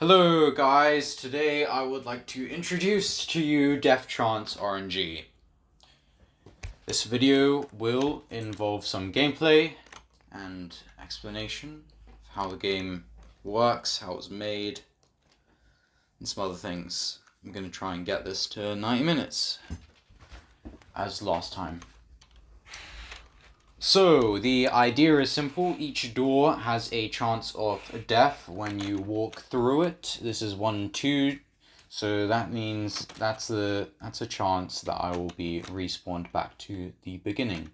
Hello guys, today I would like to introduce to you Death Trance RNG. This video will involve some gameplay and explanation of how the game works, how it's made, and some other things. I'm going to try and get this to 90 minutes, as last time. So, the idea is simple. Each door has a chance of death when you walk through it. This is 1 and 2, so that means that's a chance that I will be respawned back to the beginning.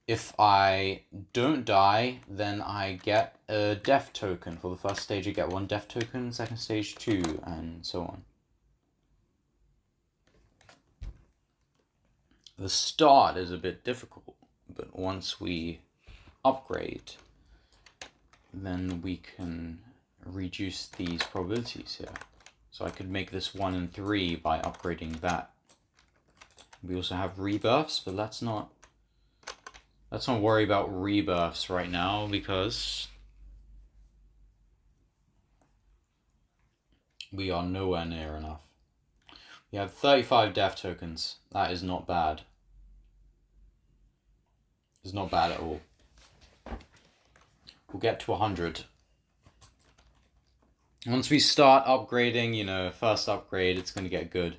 If I don't die, then I get a death token. For the first stage I get 1 death token, second stage 2, and so on. The start is a bit difficult. But once we upgrade, then we can reduce these probabilities here. So I could make this 1 and 3 by upgrading that. We also have rebirths, but let's not worry about rebirths right now because we are nowhere near enough. We have 35 death tokens. That is not bad. It's not bad at all. We'll get to 100. Once we start upgrading, first upgrade, it's going to get good.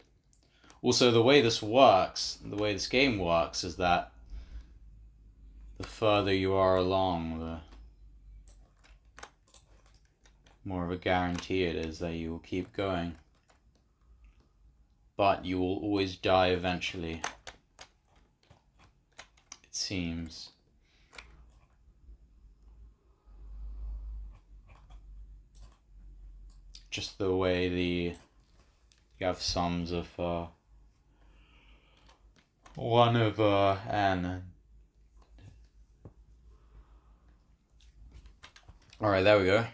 Also, the way this works, the way this game works, is that the further you are along, the more of a guarantee it is that you will keep going. But you will always die eventually. Seems. Just the way you have sums of 1 over n. Alright, there we go.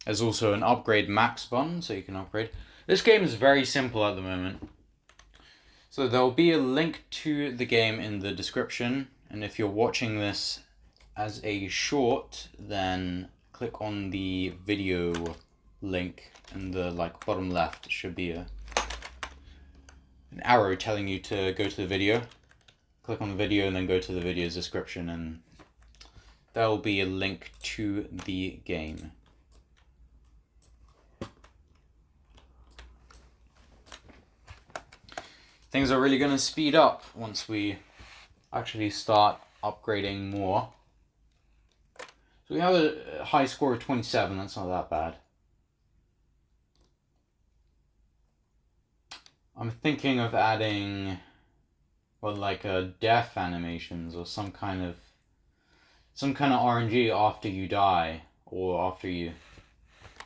There's also an upgrade max button, so you can upgrade. This game is very simple at the moment. So there'll be a link to the game in the description, and if you're watching this as a short, then click on the video link in the bottom left. It should be an arrow telling you to go to the video. Click on the video and then go to the video's description, and there'll be a link to the game. Things are really going to speed up once we actually start upgrading more. So we have a high score of 27, that's not that bad. I'm thinking of adding, death animations or some kind of RNG after you die or after you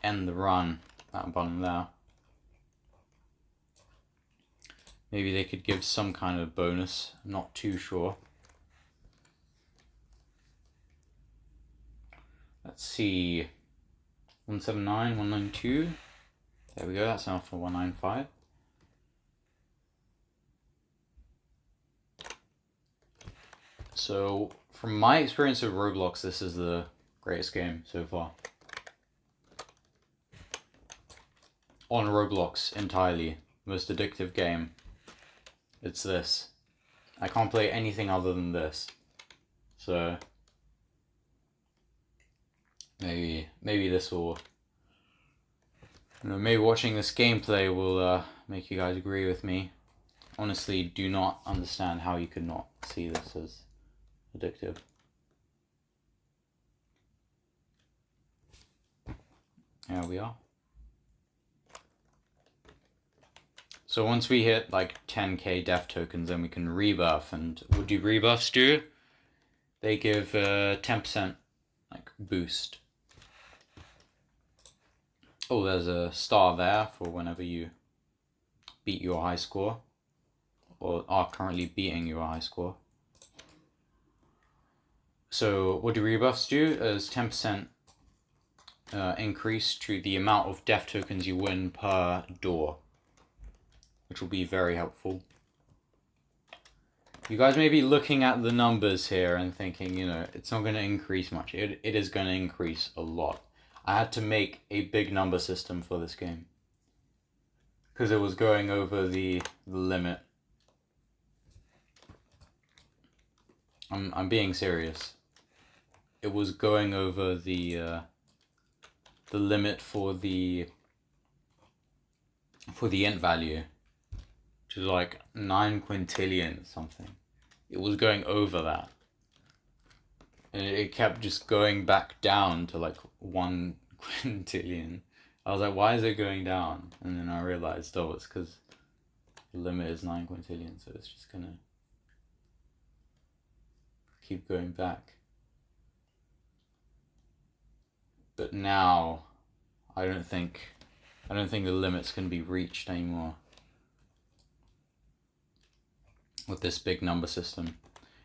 end the run, that button there. Maybe they could give some kind of bonus, I'm not too sure. Let's see, 179, 192, there we go, that's enough for 195. So, from my experience of Roblox, this is the greatest game so far. On Roblox entirely, most addictive game. It's this. I can't play anything other than this. So maybe this will, maybe watching this gameplay will make you guys agree with me. Honestly, do not understand how you could not see this as addictive. Here we are. So once we hit 10k death tokens, then we can rebirth. And what do rebirths do? They give a 10% boost. Oh, there's a star there for whenever you beat your high score, or are currently beating your high score. So what do rebirths do? Is 10% increase to the amount of death tokens you win per door, which will be very helpful. You guys may be looking at the numbers here and thinking, it's not going to increase much. It is going to increase a lot. I had to make a big number system for this game. Because it was going over the limit. I'm being serious. It was going over the limit for the int value, which is like 9 quintillion something. It was going over that, and it kept just going back down to like 1 quintillion. I was like, why is it going down? And then I realized, oh, it's because the limit is 9 quintillion, so it's just gonna keep going back. But now, I don't think the limits can be reached anymore with this big number system.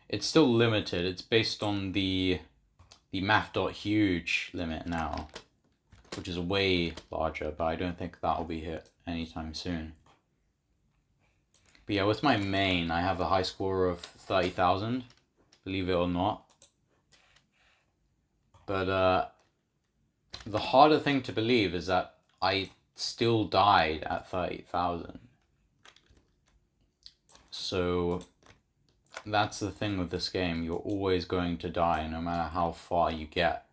It's still limited. It's based on the math.huge limit now, which is way larger, but I don't think that'll be hit anytime soon. But yeah, with my main, I have a high score of 30,000, believe it or not. But the harder thing to believe is that I still died at 30,000. So that's the thing with this game. You're always going to die no matter how far you get.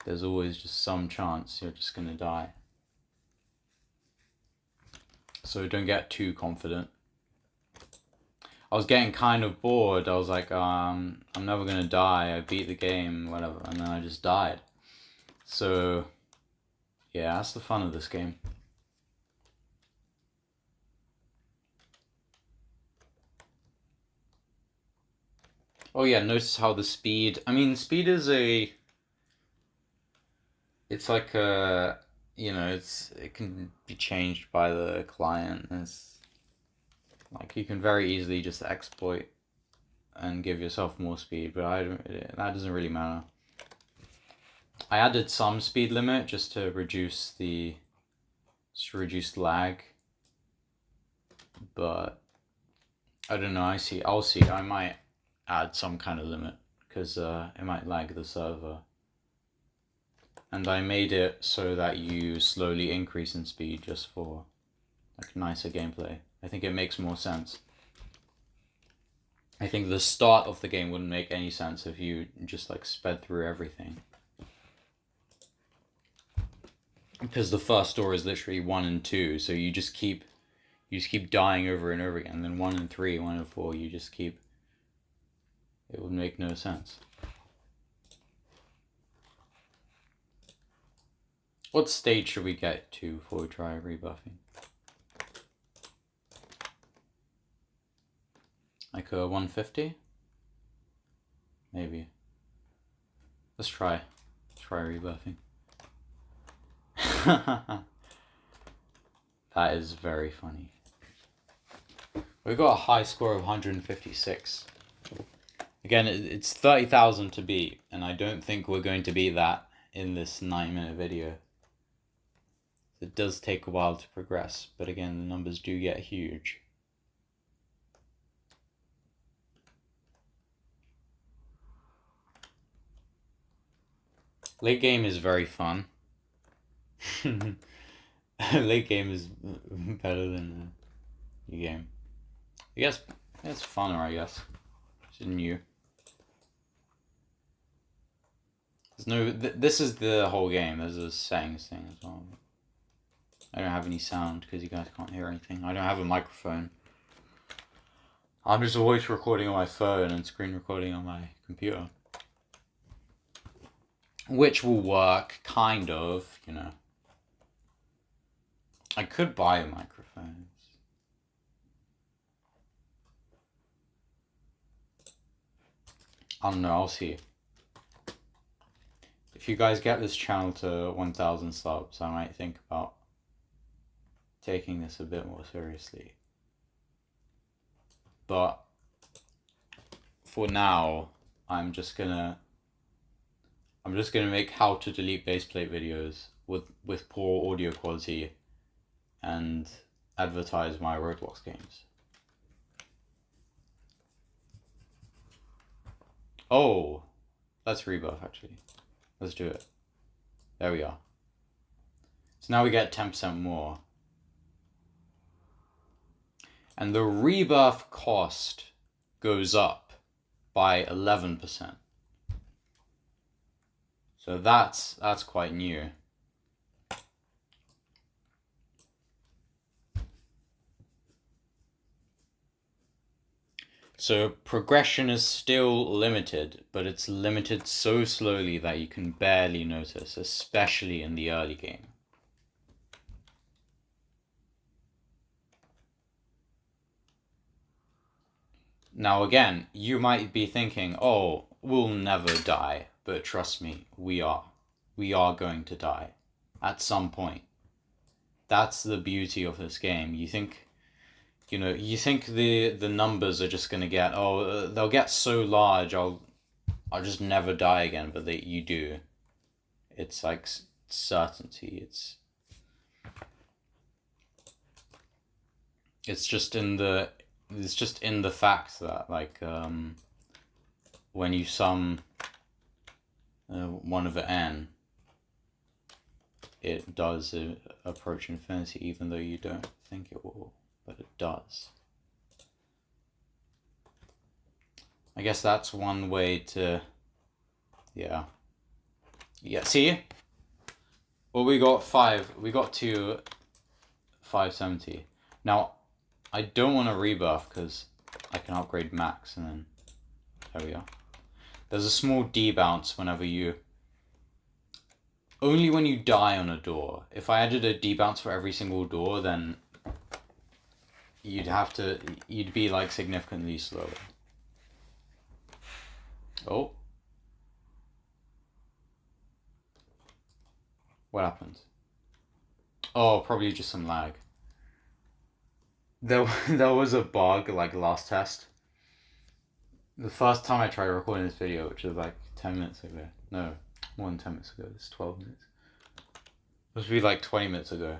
There's always just some chance you're just going to die. So don't get too confident. I was getting kind of bored. I was like, I'm never going to die. I beat the game, whatever. And then I just died. So yeah, that's the fun of this game. Oh yeah, notice how the speed... I mean, speed is a... It's like a... You know, it can be changed by the client. It's like you can very easily just exploit and give yourself more speed, but that doesn't really matter. I added some speed limit just to reduce lag, but I don't know. I'll see. I might add some kind of limit because it might lag the server. And I made it so that you slowly increase in speed just for like nicer gameplay. I think it makes more sense. I think the start of the game wouldn't make any sense if you just like sped through everything. Because the first door is literally 1 and 2, so you just keep dying over and over again. And then 1 and 3, 1 and 4, you just keep... It would make no sense. What stage should we get to before we try rebuffing? Like a 150? Maybe. Let's try rebuffing. That is very funny. We got a high score of 156. Again, it's 30,000 to beat, and I don't think we're going to beat that in this 9-minute video. It does take a while to progress, but again, the numbers do get huge. Late game is very fun. Late game is better than the game. I guess it's funner, I guess. It's new. There's no... this is the whole game. There's a settings thing as well. I don't have any sound because you guys can't hear anything. I don't have a microphone. I'm just voice recording on my phone and screen recording on my computer. Which will work, kind of, you know. I could buy microphones. I don't know, I'll see. If you guys get this channel to 1,000 subs, I might think about taking this a bit more seriously. But for now, I'm just gonna make how to delete baseplate videos with poor audio quality and advertise my Roblox games. Oh, let's rebuff actually. Let's do it. There we are. So now we get 10% more. And the rebirth cost goes up by 11%. So that's quite new. So progression is still limited, but it's limited so slowly that you can barely notice, especially in the early game. Now again, you might be thinking, oh, we'll never die, but trust me, we are. We are going to die at some point. That's the beauty of this game. You think the numbers are just gonna get, they'll get so large, I'll just never die again, but you do. It's like certainty. It's just in the fact that like when you sum 1 over n, it does approach infinity, even though you don't think it will. But it does. I guess that's one way to, yeah, see? Well, we got to 570. Now, I don't want to rebirth because I can upgrade max, and then, there we are. There's a small debounce only when you die on a door. If I added a debounce for every single door, then you'd be like significantly slower. Oh. What happened? Oh, probably just some lag. There was a bug like last test. The first time I tried recording this video, which was like 10 minutes ago. No, more than 10 minutes ago. It's 12 minutes. It must be like 20 minutes ago.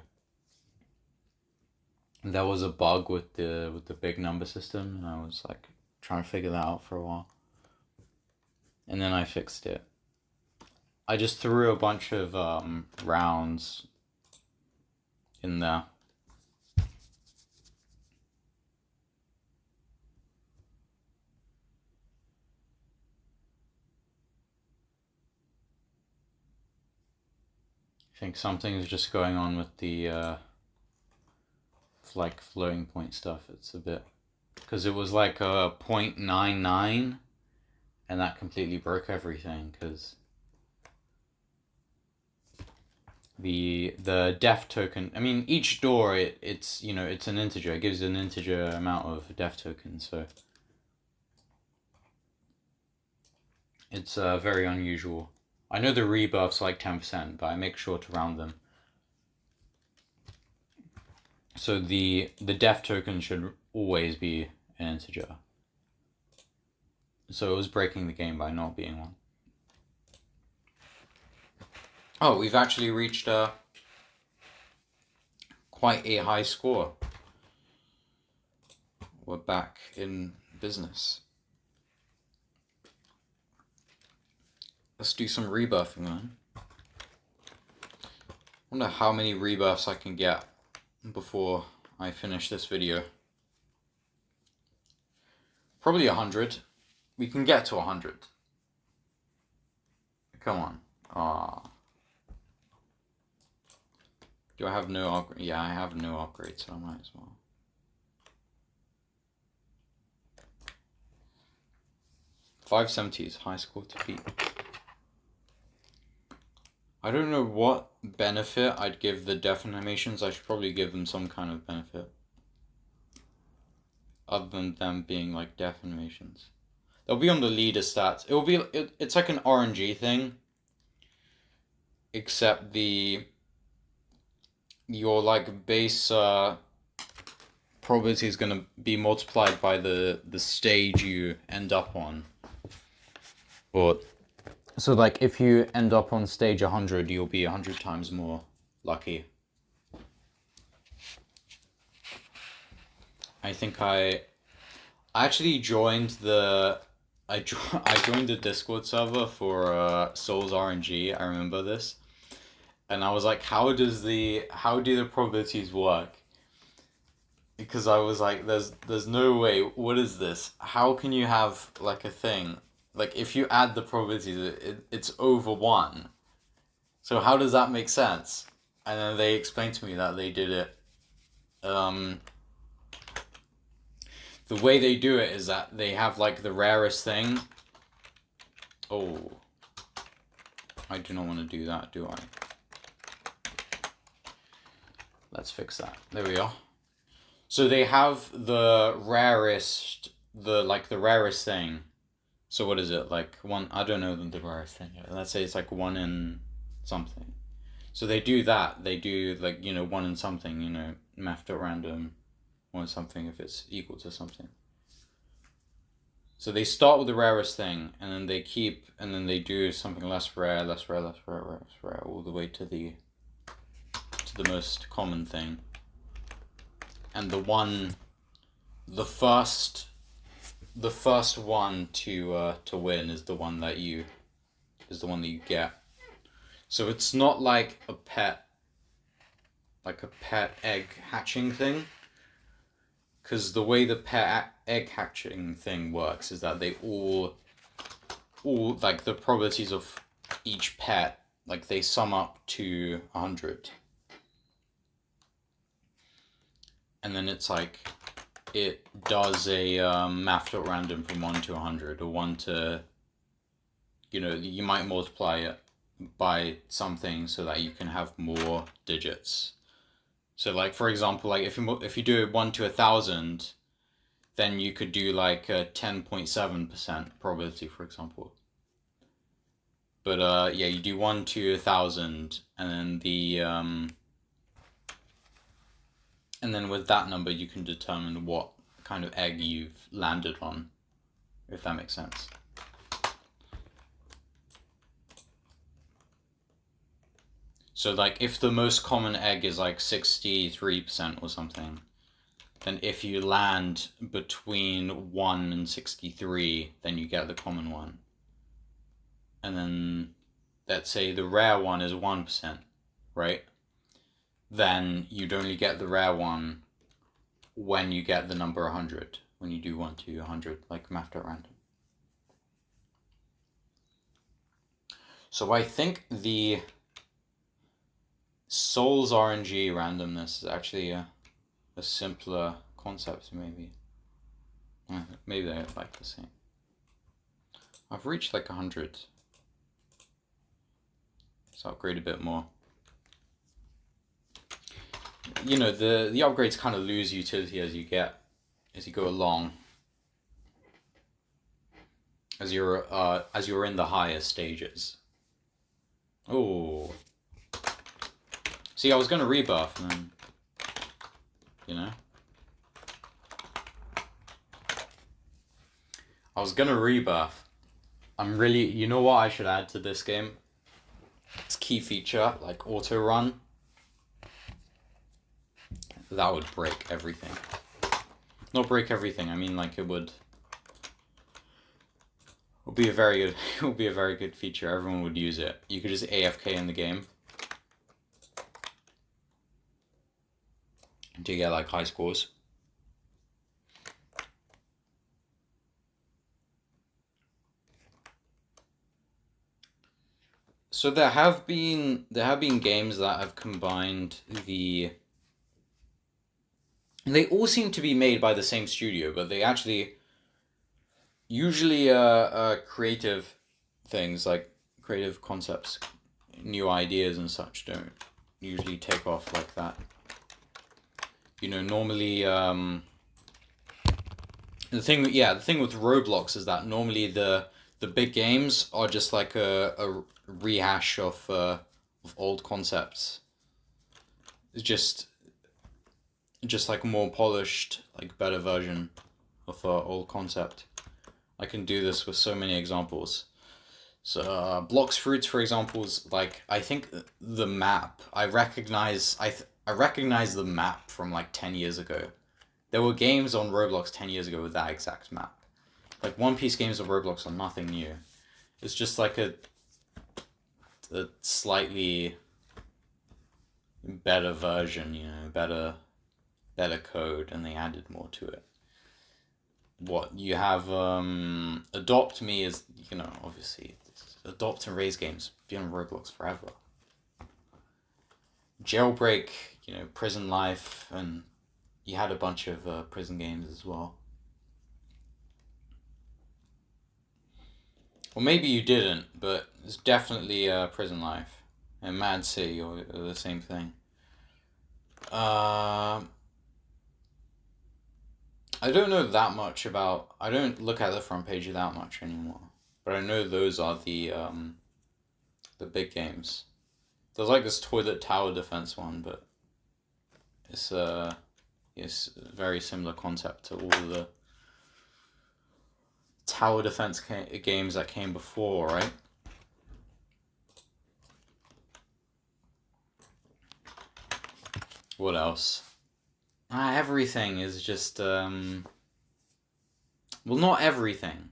There was a bug with the big number system, and I was like trying to figure that out for a while. And then I fixed it. I just threw a bunch of rounds in there. I think something's just going on with the like floating point stuff. It's a bit, because it was like a 0.99, and that completely broke everything, because the def token, I mean, each door, it's it's an integer. It gives an integer amount of def tokens, so it's very unusual. I know the rebirth's like 10%, but I make sure to round them. So the def token should always be an integer. So it was breaking the game by not being one. Oh, we've actually reached quite a high score. We're back in business. Let's do some rebirthing then. I wonder how many rebirths I can get before I finish this video. Probably 100. We can get to 100. Come on. Do I have no upgrade? Yeah, I have no upgrade, so I might as well. $570 is high score to beat. I don't know what benefit I'd give the def animations. I should probably give them some kind of benefit, other than them being like def animations. They'll be on the leader stats. It's like an RNG thing, except your like base probability is gonna be multiplied by the stage you end up on. But so like if you end up on stage 100, you'll be 100 times more lucky. I think I actually joined the I joined the Discord server for Souls RNG. I remember this, and I was like, how do the probabilities work? Because I was like, there's no way. What is this? How can you have like a thing? Like if you add the probabilities, it's over one. So how does that make sense? And then they explained to me that they did it. Um, the way they do it is that they have like the rarest thing. Oh, I do not want to do that, do I? Let's fix that. There we are. So they have the rarest, the rarest thing. So what is it? Like one, I don't know the rarest thing. Let's say it's like one in something. So they do that. They do like, one in something, math at random, one in something if it's equal to something. So they start with the rarest thing, and then they do something less rare, less rare, less rare, less rare, all the way to the most common thing. And the first one to win is the one that you get. So it's not like a pet egg hatching thing. Because the way the pet egg hatching thing works is that they all like the probabilities of each pet, like they sum up to 100. And then it's like, it does a math at random from 1 to 100, or 1 to, you might multiply it by something so that you can have more digits. So like, for example, like if you do 1 to 1,000, then you could do like a 10.7% probability, for example. But yeah, you do 1 to 1,000, and then with that number you can determine what kind of egg you've landed on, if that makes sense. So like if the most common egg is like 63% or something, then if you land between 1 and 63, then you get the common one. And then let's say the rare one is 1%, right? Then you'd only get the rare one when you get the number 100, when you do 1 to 100, like math at random. So I think the Souls RNG randomness is actually a simpler concept, maybe. Maybe they're like the same. I've reached like 100. So upgrade a bit more. The upgrades kind of lose utility as you go along. As you're in the higher stages. Oh. See, I was gonna rebuff, and then, I was gonna rebuff. You know what I should add to this game? It's key feature, like auto run. That would break everything. Not break everything, I mean like it would be a very good feature. Everyone would use it. You could just AFK in the game to get like high scores. So there have been games that have combined they all seem to be made by the same studio, but they actually usually creative things, like creative concepts, new ideas and such, don't usually take off like that. Normally the thing with Roblox is that normally the big games are just like a rehash of old concepts. It's just like a more polished, like better version of an old concept. I can do this with so many examples. So Blocks Fruits, for example, is like, I think the map, I recognize the map from like 10 years ago. There were games on Roblox 10 years ago with that exact map. Like, One Piece games of Roblox are nothing new. It's just like a slightly better version, better code, and they added more to it. What you have, Adopt Me is, obviously, Adopt and Raise games been on Roblox forever. Jailbreak, Prison Life, and you had a bunch of prison games as well. Well, maybe you didn't, but it's definitely Prison Life and Mad City are the same thing. I don't know that much about. I don't look at the front page that much anymore, but I know those are the big games. There's like this toilet tower defense one, but it's a very similar concept to all of the tower defense games that came before, right? What else? Everything is just well, not everything.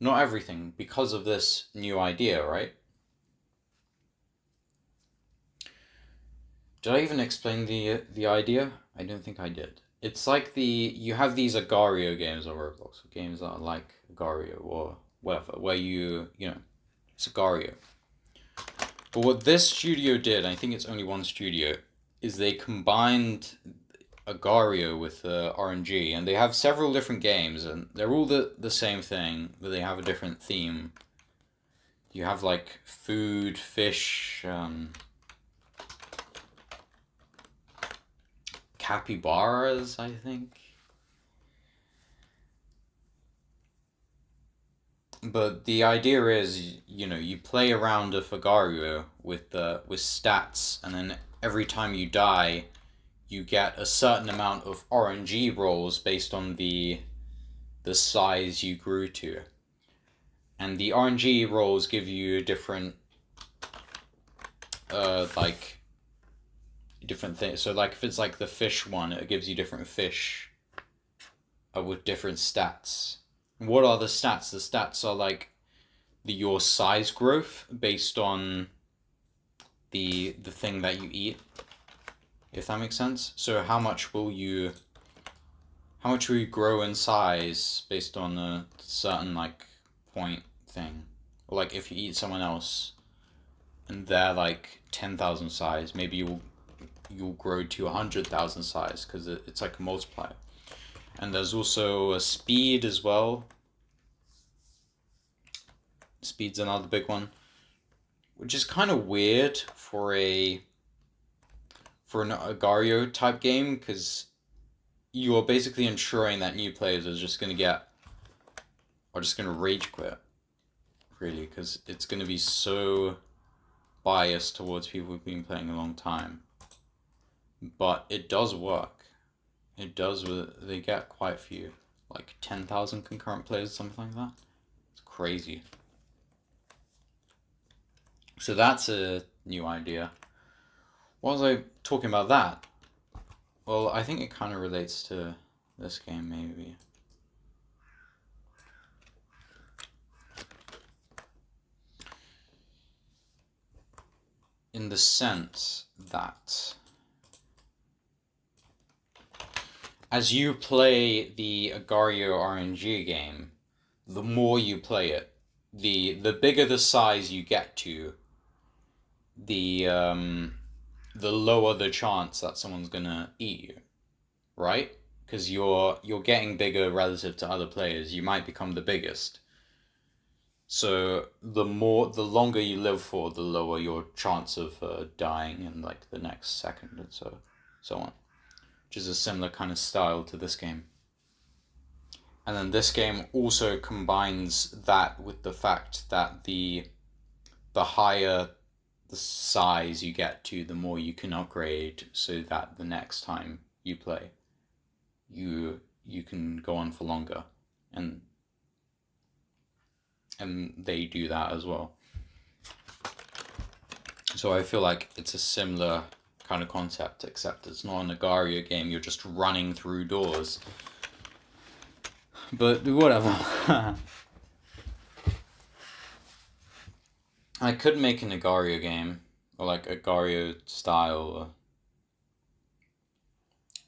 Not everything, because of this new idea, right? Did I even explain the idea? I don't think I did. It's like you have these Agario games on Roblox, games that are like Agario or whatever, where it's Agario. But what this studio did, I think it's only one studio, is they combined Agario with RNG, and they have several different games, and they're all the same thing, but they have a different theme. You have like food, fish, capybaras, I think. But the idea is, you play around a Agario with stats, and then every time you die, you get a certain amount of RNG rolls based on the size you grew to. And the RNG rolls give you different different things. So like if it's like the fish one, it gives you different fish with different stats. What are the stats? The stats are like your size growth based on the thing that you eat, if that makes sense. So how much will you grow in size based on a certain like point thing? Or like if you eat someone else and they're like 10,000 size, maybe you'll grow to 100,000 size because it's like a multiplier. And there's also a speed as well. Speed's another big one, which is kind of weird for an Agario type game, because you are basically ensuring that new players are just going to rage quit, really, because it's going to be so biased towards people who've been playing a long time. But it does work. It does. They get quite a few, like 10,000 concurrent players, something like that. It's crazy. So that's a new idea. What was I talking about that? Well, I think it kind of relates to this game, maybe. In the sense that as you play the Agario RNG game, the more you play it, the bigger the size you get to, the lower the chance that someone's gonna eat you, right? Because you're getting bigger relative to other players. You might become the biggest. So the longer you live for, the lower your chance of dying in like the next second, and so on. Which is a similar kind of style to this game. And then this game also combines that with the fact that the higher the size you get to, the more you can upgrade, so that the next time you play, you can go on for longer, and they do that as well. So I feel like it's a similar kind of concept, except it's not an Agario game. You're just running through doors. But whatever. I could make an Agario game, or like Agario style.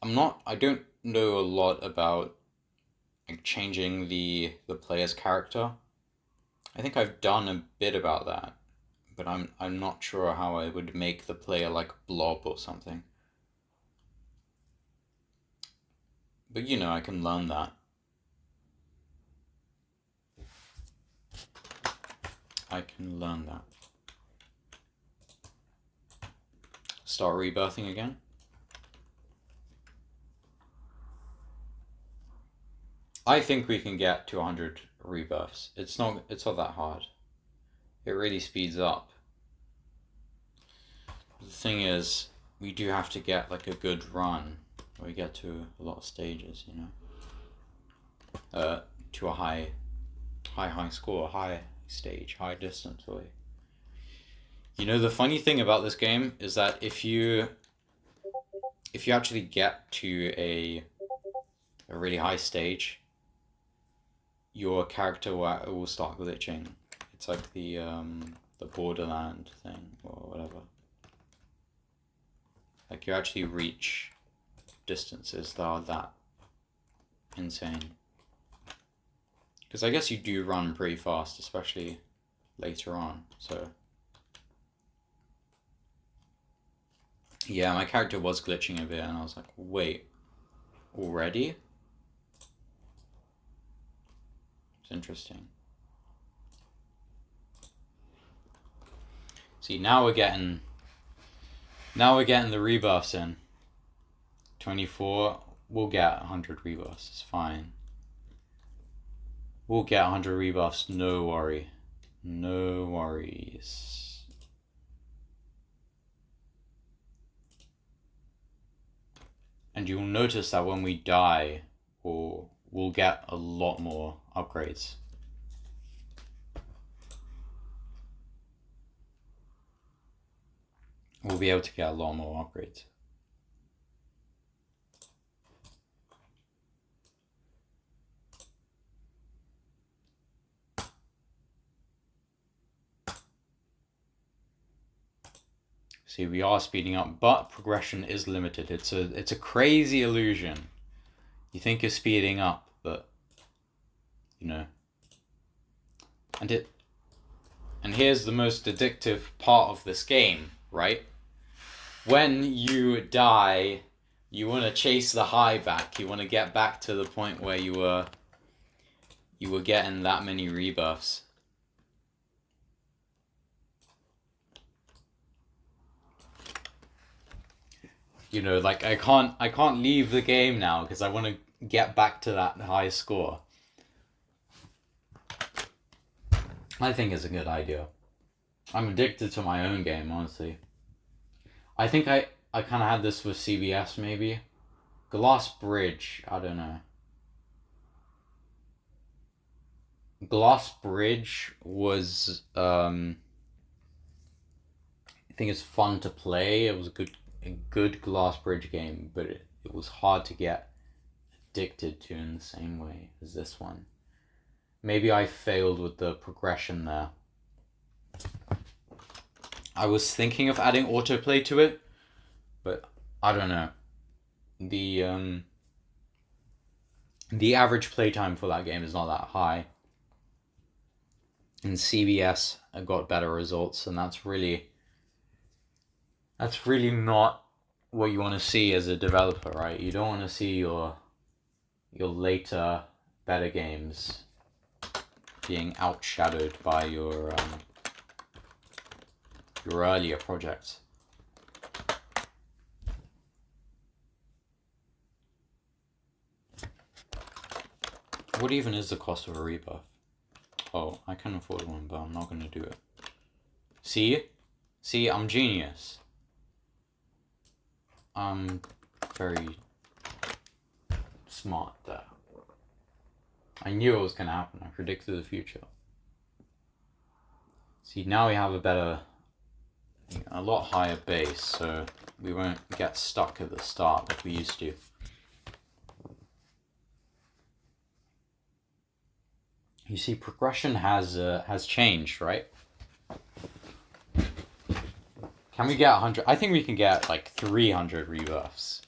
I don't know a lot about like changing the player's character. I think I've done a bit about that, but I'm not sure how I would make the player like Blob or something. But you know, I can learn that. I can learn that. Start rebirthing again. I think we can get to 100 rebirths. It's not that hard. It really speeds up. The thing is, we do have to get like a good run where we get to a lot of stages, you know. To a high score, high stage, high distance away. You know, the funny thing about this game is that if you actually get to a really high stage, your character will start glitching. It's like the Borderland thing or whatever. Like you actually reach distances that are that insane. Because I guess you do run pretty fast, especially later on, so... Yeah, my character was glitching a bit and I was like, wait, already? It's interesting. See, now we're getting the rebuffs in. 24, we'll get 100 rebuffs, it's fine. We'll get 100 rebuffs, no worry. No worries. And you'll notice that when we die, we'll get a lot more upgrades. We'll be able to get a lot more upgrades. See, we are speeding up, but progression is limited. It's a crazy illusion. You think you're speeding up, but you know. And here's the most addictive part of this game, right? When you die, you want to chase the high back. You want to get back to the point where you were getting that many rebuffs. You know, like I can't leave the game now because I want to get back to that high score. I think it's a good idea. I'm addicted to my own game, honestly. I think I kind of had this with CBS, maybe. Glass Bridge, I don't know. Glass Bridge was, I think it's fun to play. It was a good Glass Bridge game, but it was hard to get addicted to in the same way as this one. Maybe I failed with the progression there. I was thinking of adding autoplay to it, but I don't know. The average playtime for that game is not that high. In CBS, I got better results, and that's really not what you want to see as a developer, right? You don't want to see your later better games being outshadowed by your earlier projects. What even is the cost of a rebuff? Oh, I can afford one, but I'm not going to do it. See, I'm genius. I'm very smart there. I knew it was going to happen. I predicted the future. See, now we have a lot higher base, so we won't get stuck at the start like we used to. You see, progression has changed, right? Can we get 100? I think we can get like 300 rebuffs.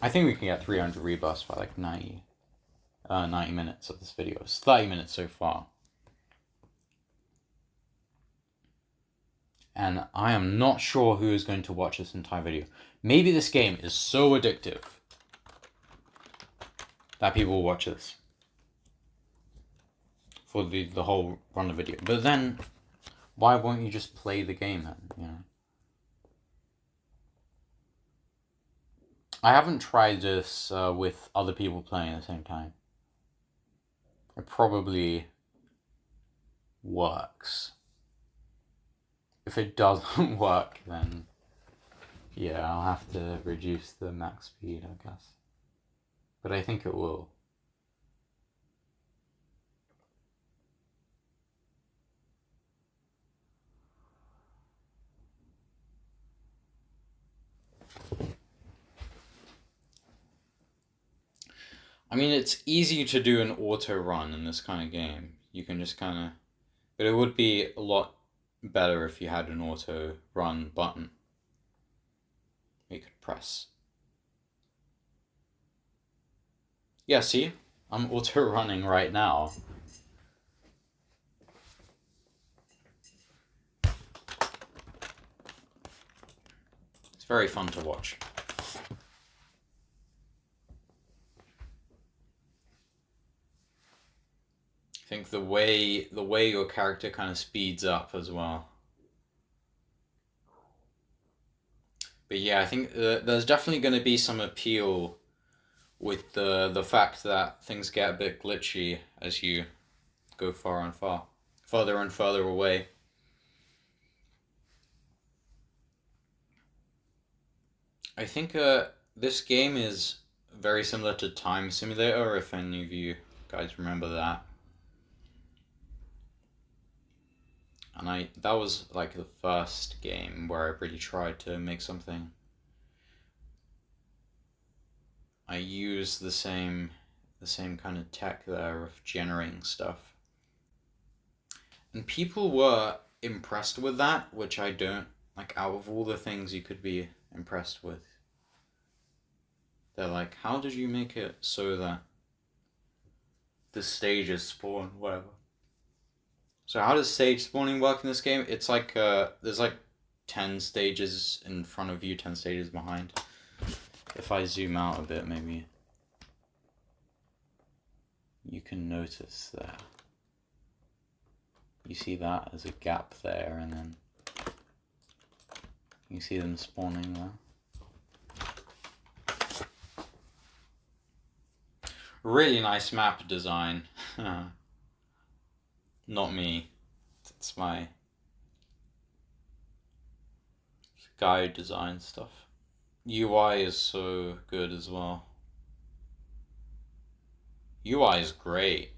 I think we can get 300 rebuffs by like 90 minutes of this video. It's 30 minutes so far. And I am not sure who is going to watch this entire video. Maybe this game is so addictive that people will watch this for the whole run of video. But then, why won't you just play the game then, you know? I haven't tried this with other people playing at the same time. It probably works. If it doesn't work, then yeah, I'll have to reduce the max speed, I guess. But I think it will. I mean, it's easy to do an auto run in this kind of game. You can just kind of... But it would be a lot better if you had an auto run button you could press. Yeah, see? I'm auto running right now. It's very fun to watch. I think the way your character kind of speeds up as well. But yeah, I think there's definitely going to be some appeal with the fact that things get a bit glitchy as you go further and further away. I think this game is very similar to Time Simulator, if any of you guys remember that. And that was like the first game where I really tried to make something. I used the same kind of tech there of generating stuff. And people were impressed with that, which I don't. Like, out of all the things you could be impressed with, they're like, how did you make it so that the stages spawn, whatever? So how does stage spawning work in this game? It's like, there's like 10 stages in front of you, 10 stages behind. If I zoom out a bit, maybe you can notice that. You see that as a gap there, and then you see them spawning there. Really nice map design. Not me. It's my guy design stuff. UI is so good as well. UI is great.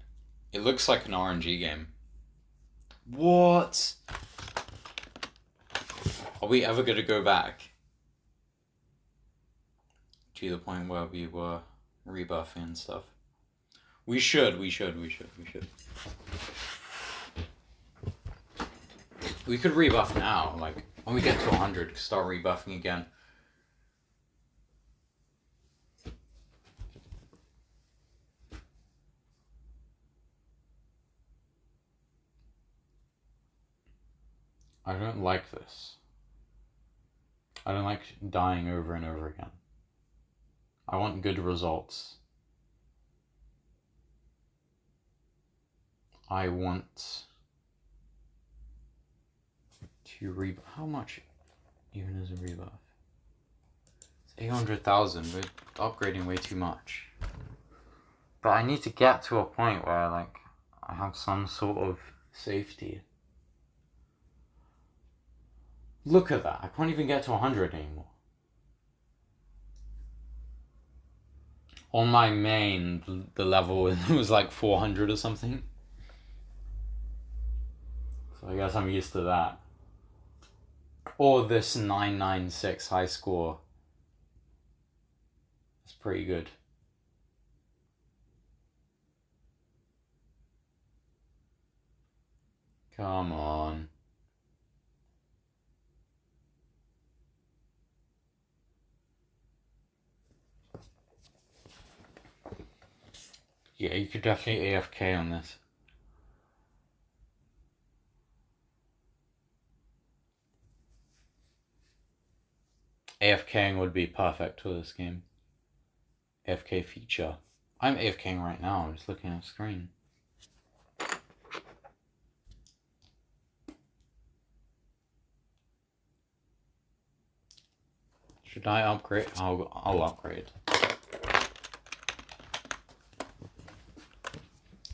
It looks like an RNG game. What? Are we ever going to go back to the point where we were rebuffing and stuff? We should. We could rebuff now, like, when we get to 100, start rebuffing again. I don't like this. I don't like dying over and over again. I want good results. I want to rebuff. How much even is a rebuff? It's 800,000. We're upgrading way too much. But I need to get to a point where, like, I have some sort of safety. Look at that. I can't even get to 100 anymore. On my main, the level was like 400 or something. So I guess I'm used to that. Or this 996 high score. It's pretty good. Come on. Yeah, you could definitely AFK on this. AFKing would be perfect for this game. AFK feature. I'm AFKing right now, I'm just looking at the screen. Should I upgrade? I'll upgrade.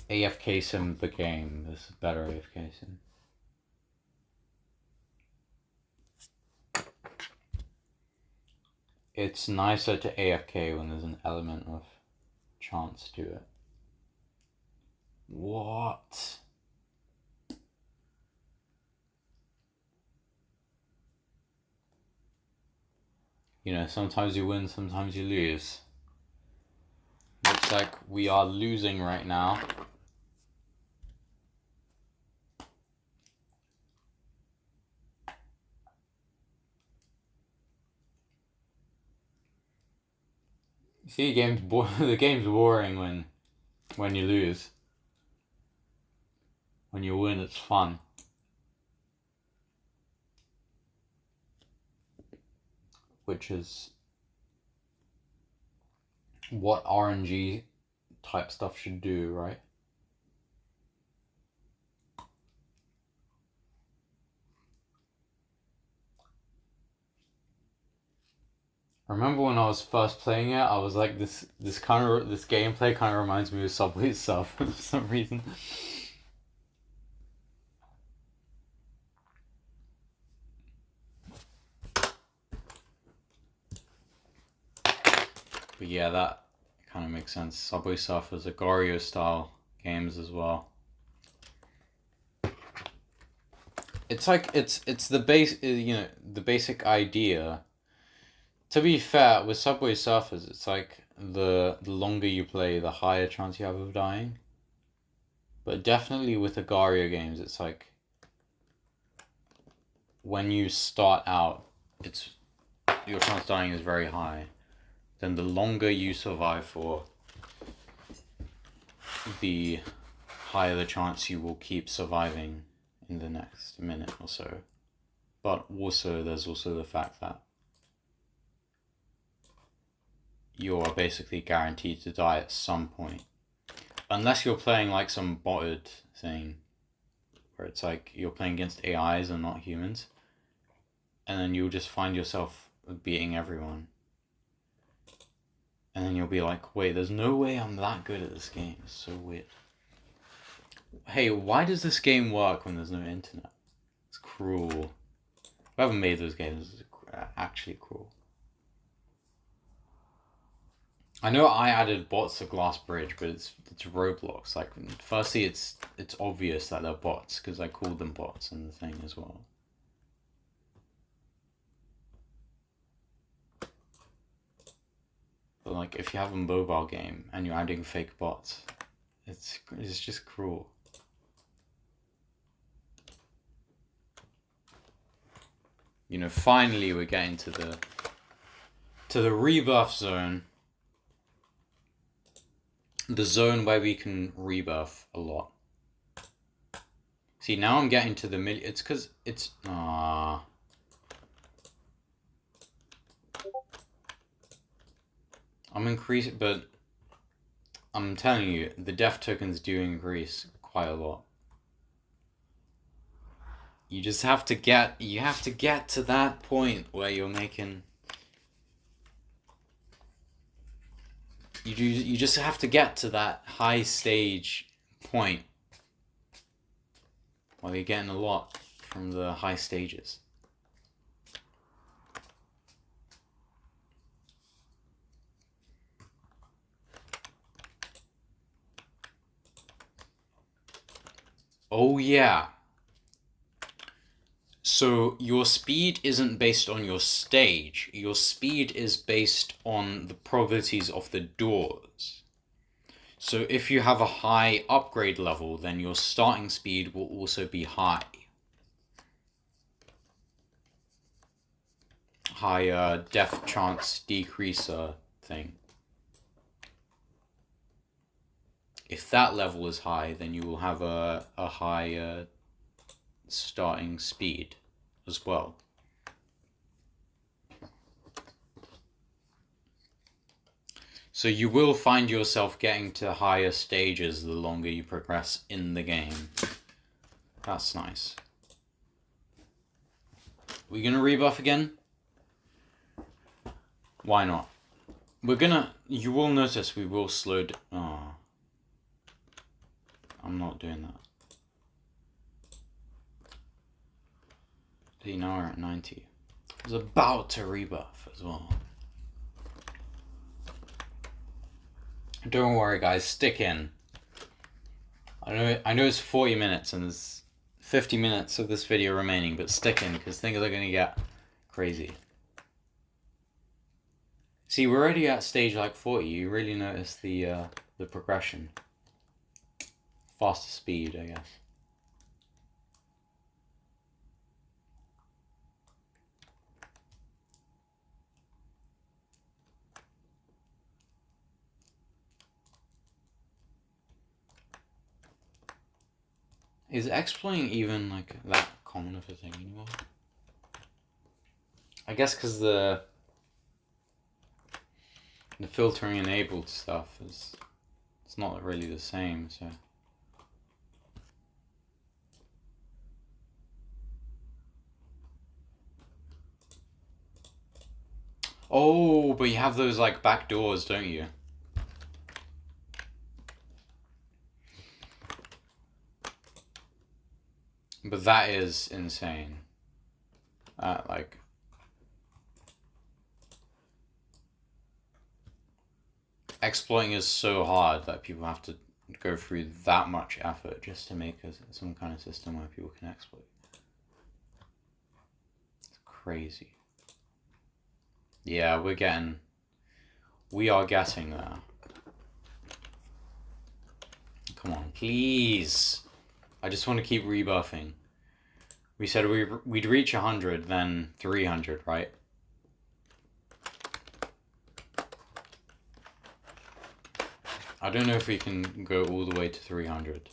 AFK sim the game. This is better AFK sim. It's nicer to AFK when there's an element of chance to it. What? You know, sometimes you win, sometimes you lose. Looks like we are losing right now. See, the game's boring when you lose. When you win, it's fun. Which is what RNG type stuff should do, right? I remember when I was first playing it, I was like, this gameplay kind of reminds me of Subway Surf for some reason. But yeah, that kind of makes sense. Subway Surfers are Gario style games as well. It's like it's the base, the basic idea. To be fair, with Subway Surfers, it's like the longer you play, the higher chance you have of dying. But definitely with the Gario games, it's like when you start out, it's your chance of dying is very high. Then the longer you survive for, the higher the chance you will keep surviving in the next minute or so. But also, there's also the fact that you're basically guaranteed to die at some point. Unless you're playing like some botted thing, where it's like you're playing against AIs and not humans, and then you'll just find yourself beating everyone. And then you'll be like, wait, there's no way I'm that good at this game. It's so weird. Hey, why does this game work when there's no internet? It's cruel. Whoever made those games is actually cruel. I know I added bots to Glass Bridge, but it's Roblox. Like, firstly, it's obvious that they're bots because I called them bots in the thing as well. But like, if you have a mobile game and you're adding fake bots, it's just cruel. You know, finally we're getting to the rebirth zone. The zone where we can rebirth a lot. See, now I'm getting to the million. It's because it's I'm increasing, but I'm telling you, the death tokens do increase quite a lot. You just have to get to that point where you're making. You just have to get to that high stage point where you're getting a lot from the high stages. Oh yeah. So your speed isn't based on your stage. Your speed is based on the probabilities of the doors. So if you have a high upgrade level, then your starting speed will also be high. High death chance decreaser thing. If that level is high, then you will have a high starting speed as well. So you will find yourself getting to higher stages the longer you progress in the game. That's nice. We gonna rebuff again? Why not? You will notice we will slow down. Oh. I'm not doing that. See, now we're at 90. I was about to rebuff as well. Don't worry, guys. Stick in. I know it's 40 minutes and there's 50 minutes of this video remaining, but stick in because things are gonna get crazy. See, we're already at stage like 40. You really notice the progression. Faster speed, I guess. Is exploiting even like that common of a thing anymore? I guess because the filtering enabled stuff it's not really the same, so. Oh, but you have those like back doors, don't you? But that is insane. Like. Exploiting is so hard that people have to go through that much effort just to make some kind of system where people can exploit. It's crazy. Yeah, we are getting there. Come on, please. I just want to keep rebuffing. We said we'd reach 100, then 300, right? I don't know if we can go all the way to 300,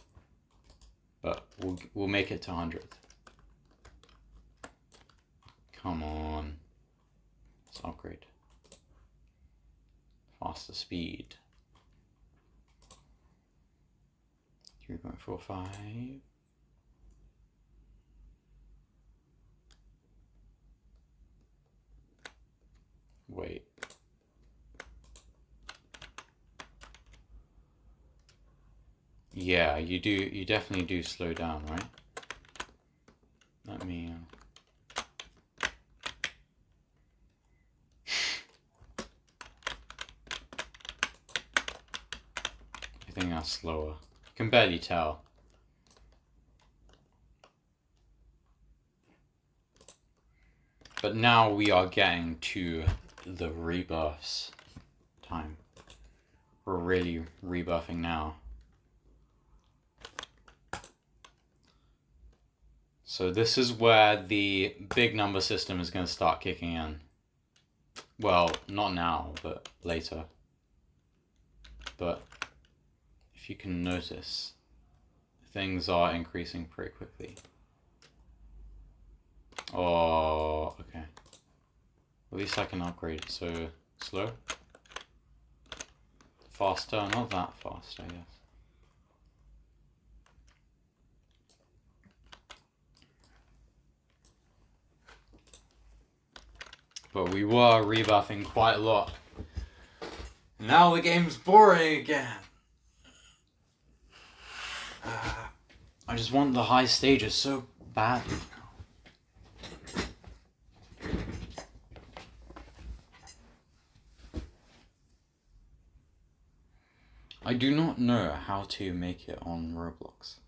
but we'll make it to 100. Come on. Let's upgrade. Faster speed. 3.45. Wait. Yeah, you definitely do slow down, right? Let me I think that's slower. You can barely tell. But now we are getting to the rebuffs time. We're really rebuffing now. So this is where the big number system is going to start kicking in. Well, not now, but later. But if you can notice, things are increasing pretty quickly. Oh, okay. At least I can upgrade. So, slow. Faster, not that fast, I guess. But we were rebuffing quite a lot. Now the game's boring again. I just want the high stages so badly. I do not know how to make it on Roblox.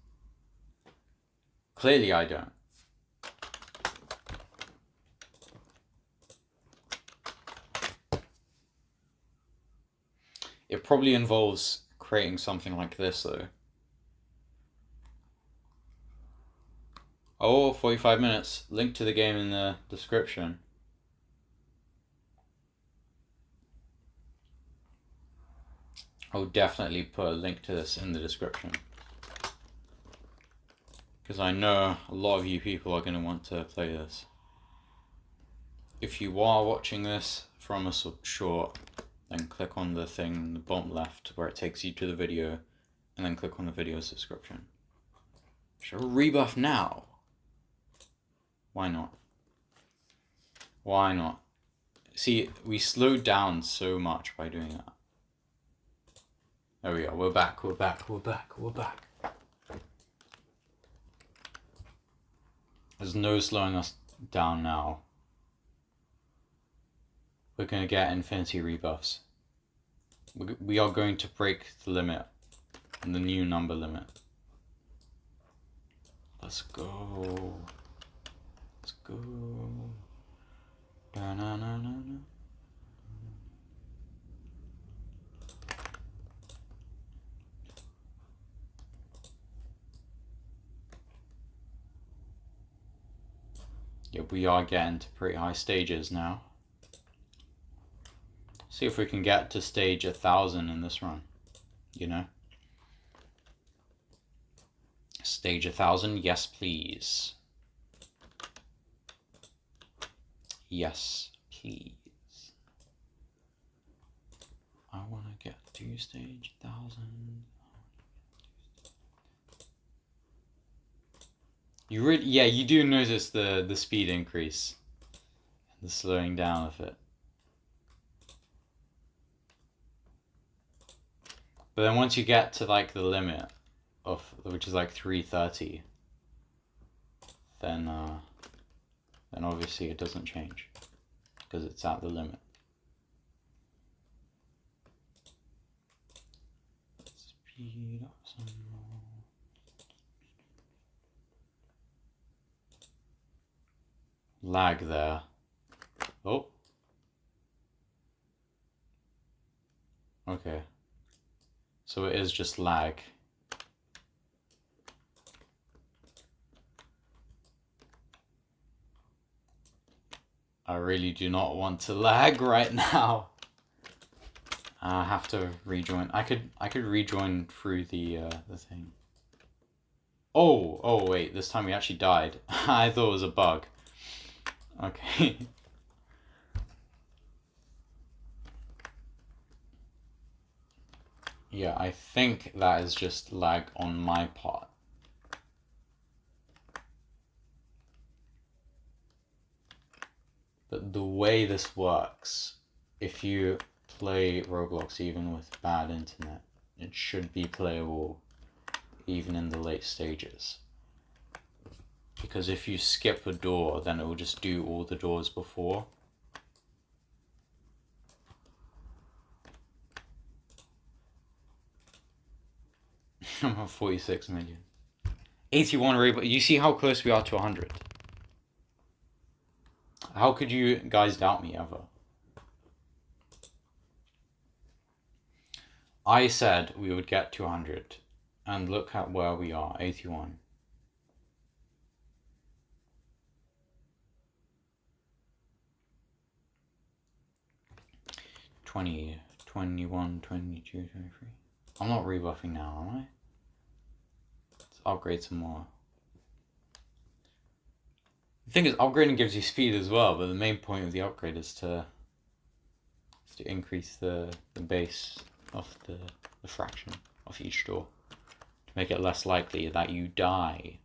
Clearly I don't. It probably involves creating something like this though. Oh, 45 minutes. Link to the game in the description. I'll definitely put a link to this in the description. Because I know a lot of you people are going to want to play this. If you are watching this from a short, then click on the thing in the bottom left where it takes you to the video, and then click on the video's description. Should I rebuff now? Why not? Why not? See, we slowed down so much by doing that. There we go, we're back. There's no slowing us down now. We're going to get infinity rebuffs. We are going to break the limit, and the new number limit. Let's go. Let's go. Da, na, na, na, na. Yeah, we are getting to pretty high stages now. See if we can get to stage 1000 in this run, you know? Stage 1000, yes please. Yes, please. I want to get to stage 1000. Yeah, you do notice the speed increase, the slowing down of it. But then once you get to like the limit of, which is like 330, then obviously it doesn't change because it's at the limit. Speed up some more. Lag there. Oh. Okay. So it is just lag. I really do not want to lag right now. I have to rejoin. I could rejoin through the thing. Oh wait, this time we actually died. I thought it was a bug. Okay. Yeah, I think that is just lag on my part. But the way this works, if you play Roblox even with bad internet, it should be playable even in the late stages. Because if you skip a door, then it will just do all the doors before. I'm at 46 million. 81 rebuff. You see how close we are to 100? How could you guys doubt me ever? I said we would get to 100. And look at where we are, 81. $20, 21, 22, 23. I'm not rebuffing now, am I? Let's upgrade some more. The thing is, upgrading gives you speed as well, but the main point of the upgrade is to increase the base of the fraction of each door, to make it less likely that you die.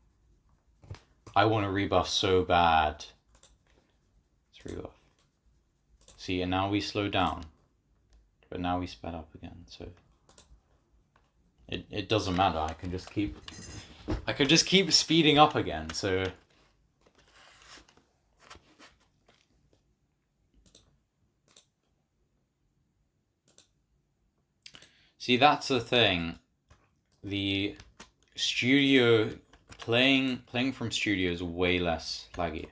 I want to rebuff so bad. Let's rebuff. See, and now we slow down, but now we sped up again, so it doesn't matter. I can just keep speeding up again, so see, that's the thing. The studio playing from studio is way less laggy.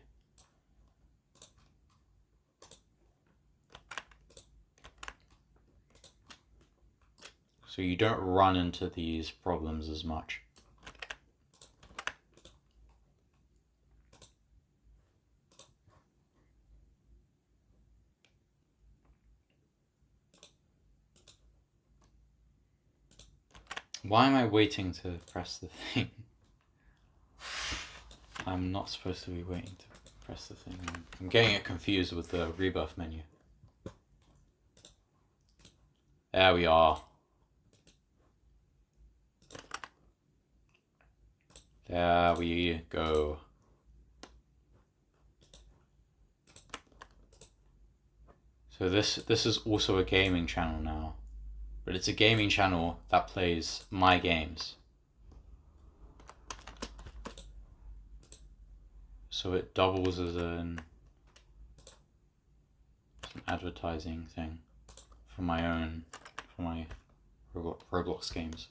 So you don't run into these problems as much. Why am I waiting to press the thing? I'm not supposed to be waiting to press the thing. I'm getting it confused with the rebirth menu. There we are. There we go. So this is also a gaming channel now. But it's a gaming channel that plays my games. So it doubles as an advertising thing for my Roblox games.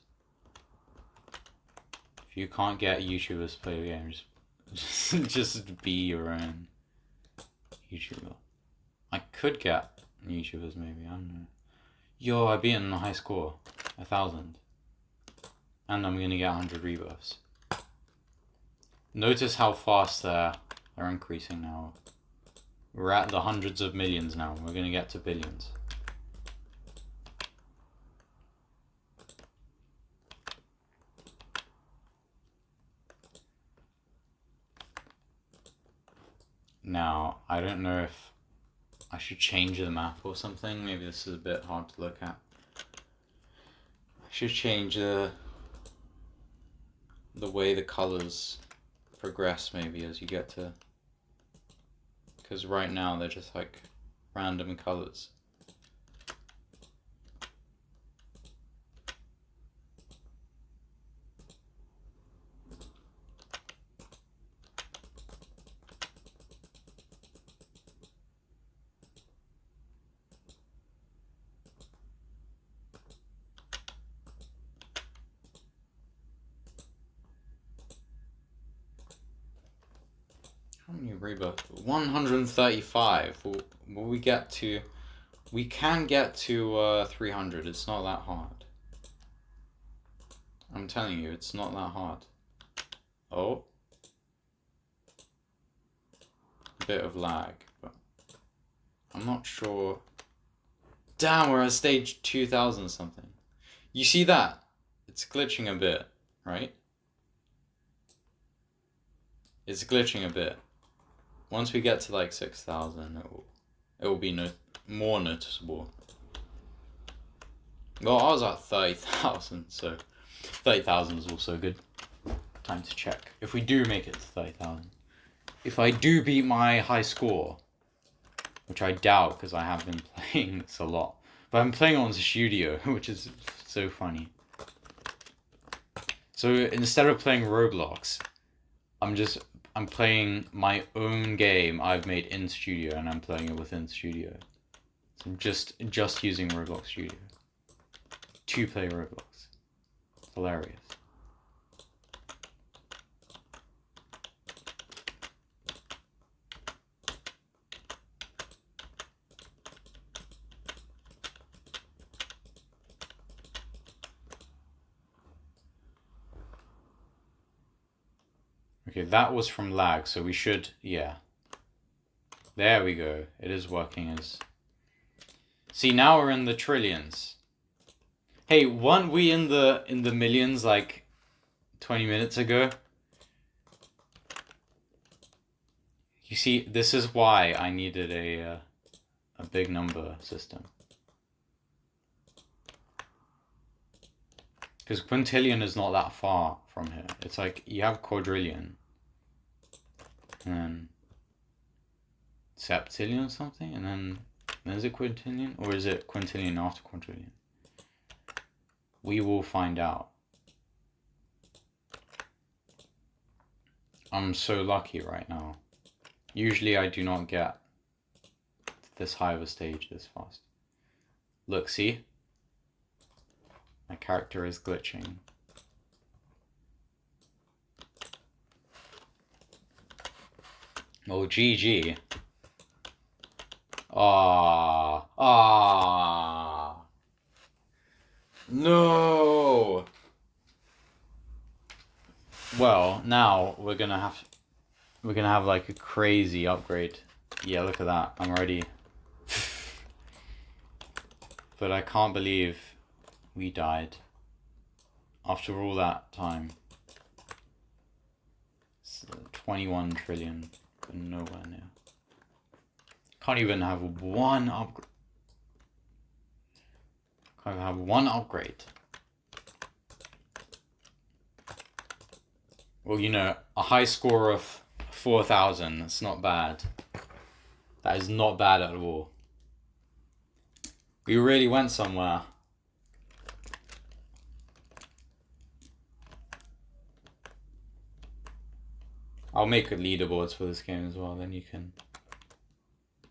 If you can't get YouTubers to play games, just be your own YouTuber. I could get YouTubers maybe, I don't know. Yo, I beat in a high score, 1,000. And I'm gonna get 100 rebirths. Notice how fast they're increasing now. We're at the hundreds of millions now. We're gonna get to billions. Now, I don't know if I should change the map or something. Maybe this is a bit hard to look at. I should change the way the colors progress maybe as you get to, because right now they're just like random colors. How many rebirth? 135. Will we get to... We can get to 300. It's not that hard. I'm telling you, it's not that hard. Oh. A bit of lag, but I'm not sure. Damn, we're at stage 2000 something. You see that? It's glitching a bit, right? It's glitching a bit. Once we get to like 6,000, it will be more noticeable. Well, I was at 30,000, so 30,000 is also good. Time to check. If we do make it to 30,000. If I do beat my high score, which I doubt because I have been playing this a lot. But I'm playing on the studio, which is so funny. So instead of playing Roblox, I'm playing my own game I've made in studio, and I'm playing it within studio. So I'm just using Roblox Studio to play Roblox. It's hilarious. Okay, that was from lag, so we should, yeah. There we go. It is working as... See, now we're in the trillions. Hey, weren't we in the millions like 20 minutes ago? You see, this is why I needed a big number system. Because quintillion is not that far from here. It's like, you have quadrillion. And then septillion or something, and then is it quintillion? Or is it quintillion after quadrillion? We will find out. I'm so lucky right now. Usually I do not get this high of a stage this fast. Look, see? My character is glitching. Oh, GG. Ah. No! Well, now we're gonna have like a crazy upgrade. Yeah, look at that. I'm ready. But I can't believe we died. After all that time. It's 21 trillion, but nowhere near. Can't even have one upgrade. Can't have one upgrade. Well, you know, a high score of 4,000, that's not bad. That is not bad at all. We really went somewhere. I'll make a leaderboards for this game as well, then you can...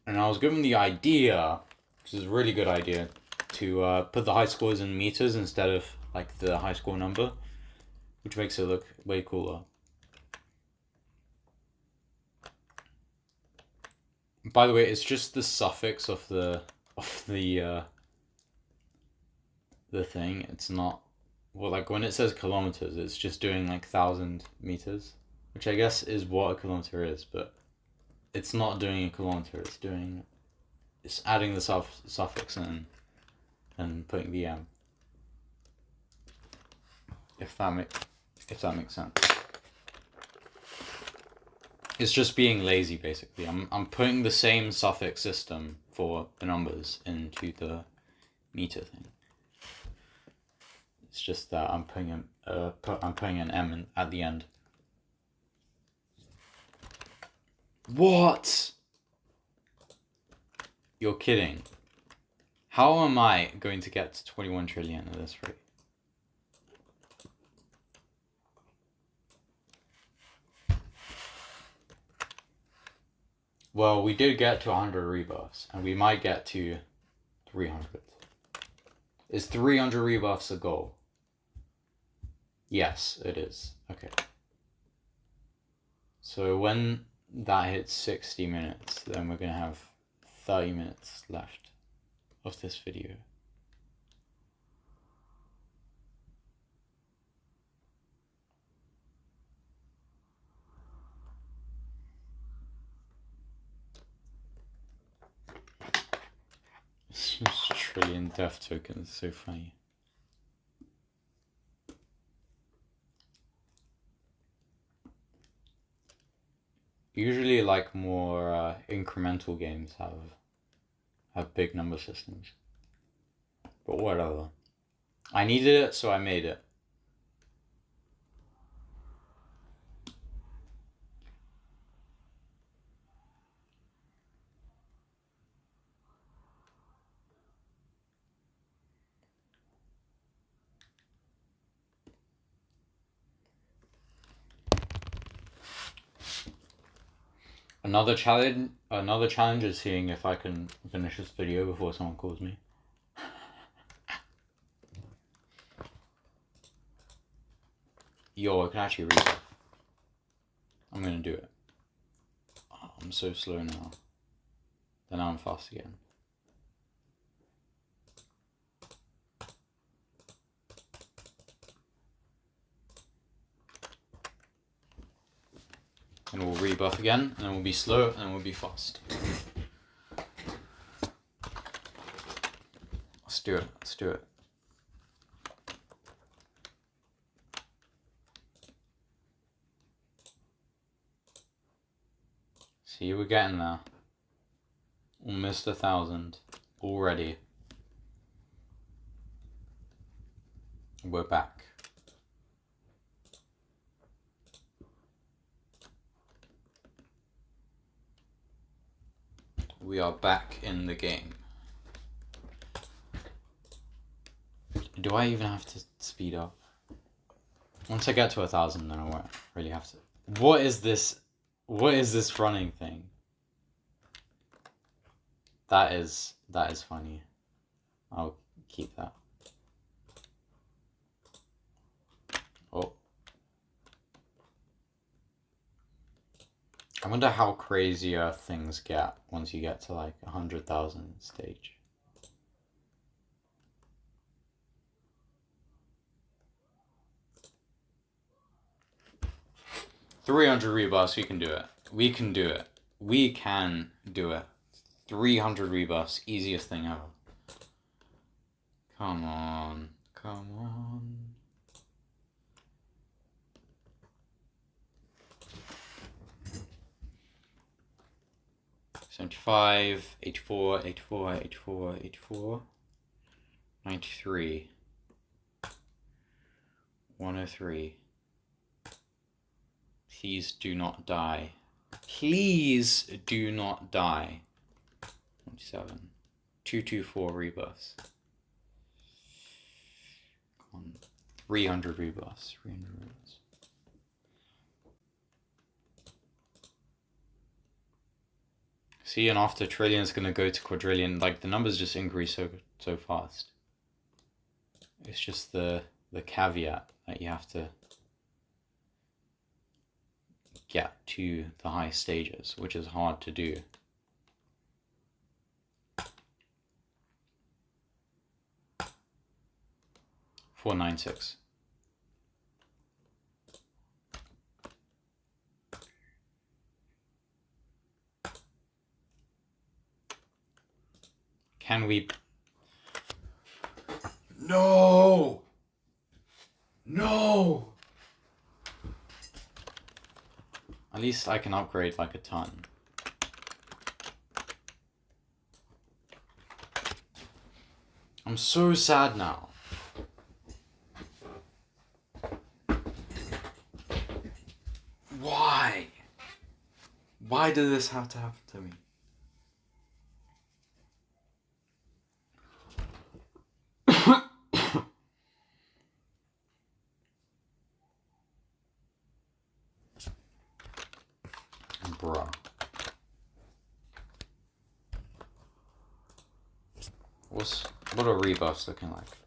And I was given the idea, which is a really good idea, to put the high scores in meters instead of like the high score number, which makes it look way cooler. By the way, it's just the suffix of the thing. It's not, well, like when it says kilometers, it's just doing like 1,000 meters, which I guess is what a kilometer is, but it's not doing a kilometer. It's adding the suffix in and putting the m. If that makes sense. It's just being lazy, basically. I'm putting the same suffix system for the numbers into the meter thing. It's just that I'm putting an m at the end. What? You're kidding. How am I going to get to 21 trillion at this rate? Well, we did get to 100 rebuffs, and we might get to 300. Is 300 rebuffs a goal? Yes, it is. Okay. So when that hits 60 minutes, then we're going to have 30 minutes left of this video. Trillion death tokens, so funny. Usually, like more incremental games have big number systems, but whatever. I needed it, so I made it. Another challenge is seeing if I can finish this video before someone calls me. Yo, I can actually read stuff. I'm gonna do it. Oh, I'm so slow now. Then I'm fast again. And we'll rebuff again, and then we'll be slow, and then we'll be fast. Let's do it. See, we're getting there. Almost 1,000 already. We're back. We are back in the game. Do I even have to speed up? Once I get to 1,000, then I won't really have to. What is this? What is this running thing? That is funny. I'll keep that. Oh. I wonder how crazier things get once you get to like 100,000 stage. 300 rebuffs, we can do it. We can do it. We can do it. 300 rebuffs, easiest thing ever. Come on. Come on. $75, $84, $84, $84, $84, $93, $103. Please do not die. Please do not die. 27. 224 rebuffs. Come on. 300 rebuffs. 300 rebuffs. See, and after trillion is gonna go to quadrillion. Like, the numbers just increase so fast. It's just the caveat that you have to get to the high stages, which is hard to do. $496. Can we? No! No! At least I can upgrade like a ton. I'm so sad now. Why? Why did this have to happen to me? Bruh. What are rebuffs looking like?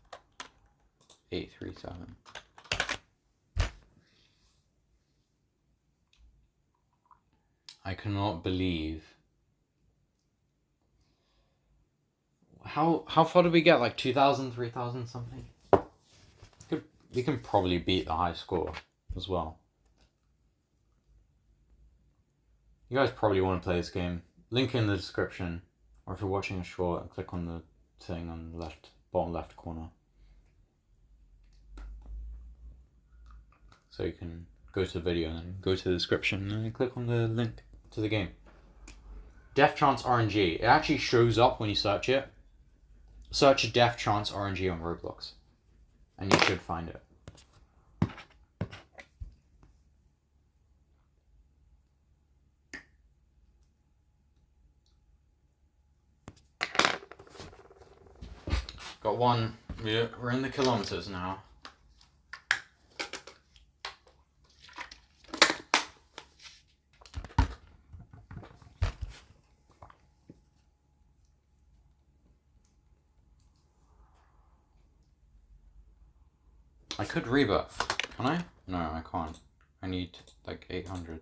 837. I cannot believe. How far did we get? Like 2,000, 3,000 something? We can probably beat the high score as well. You guys probably want to play this game. Link in the description, or if you're watching a short, click on the thing on the bottom left corner. So you can go to the video and then go to the description and then click on the link to the game. Death Chance RNG. It actually shows up when you search it. Search Death Chance RNG on Roblox, and you should find it. Got one. We're in the kilometers now. I could rebuff. Can I? No, I can't. I need like 800.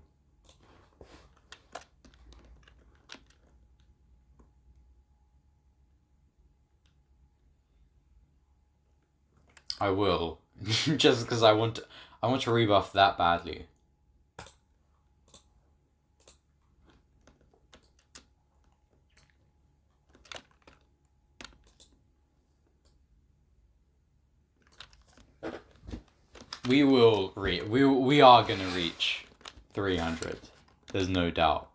I will, just because I want to rebuff that badly. We are gonna reach 300. There's no doubt.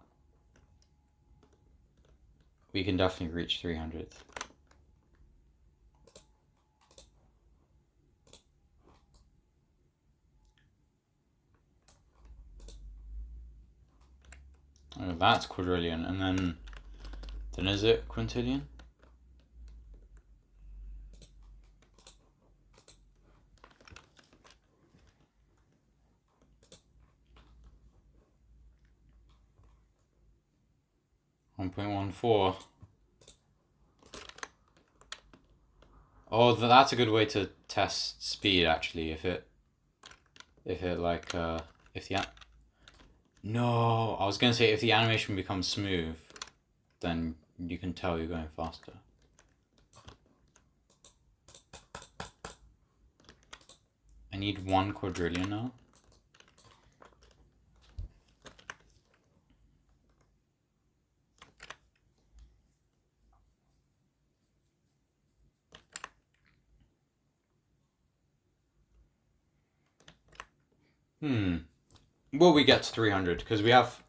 We can definitely reach 300. Oh, that's quadrillion, and then is it quintillion? $1.14. Oh, that's a good way to test speed actually. If the no, I was gonna say if the animation becomes smooth, then you can tell you're going faster. I need 1 quadrillion now. Will we get to 300? Because we have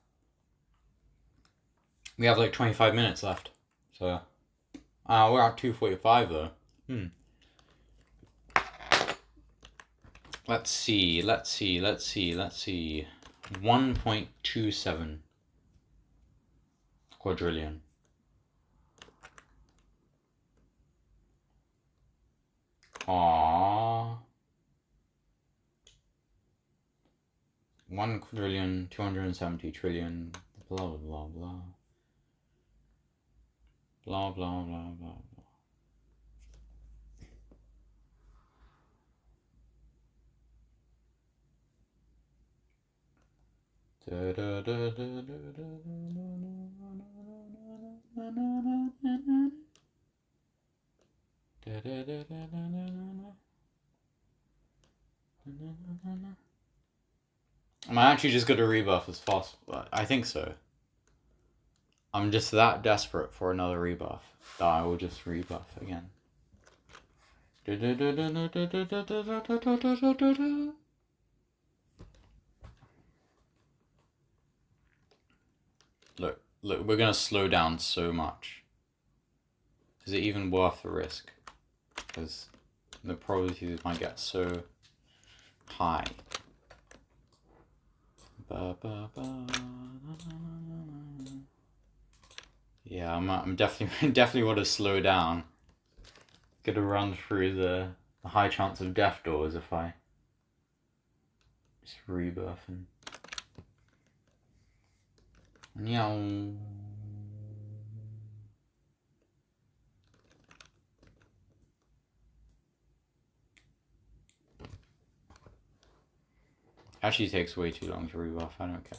like 25 minutes left. So, we're at 2:45 though. Let's see. 1.27 quadrillion. Aww. 1 quadrillion, 270 trillion, blah blah blah blah. Blah blah blah blah blah. Am I actually just gonna rebuff as fast? I think so. I'm just that desperate for another rebuff that I will just rebuff again. Look, we're gonna slow down so much. Is it even worth the risk? Because the probability might get so high. Yeah, I'm definitely want to slow down. Gonna run through the high chance of death doors if I just rebirth and meow. Actually takes way too long to rebuff, I don't care.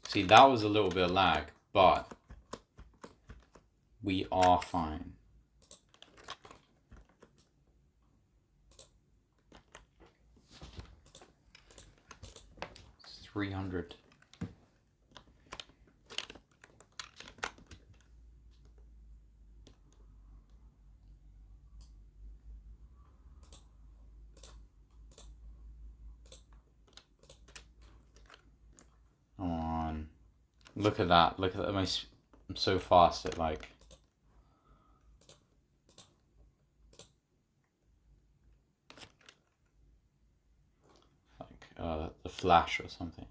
See, that was a little bit of lag, but we are fine. It's 300. Come on. Look at that. Look at that. I'm so fast at like... the Flash or something.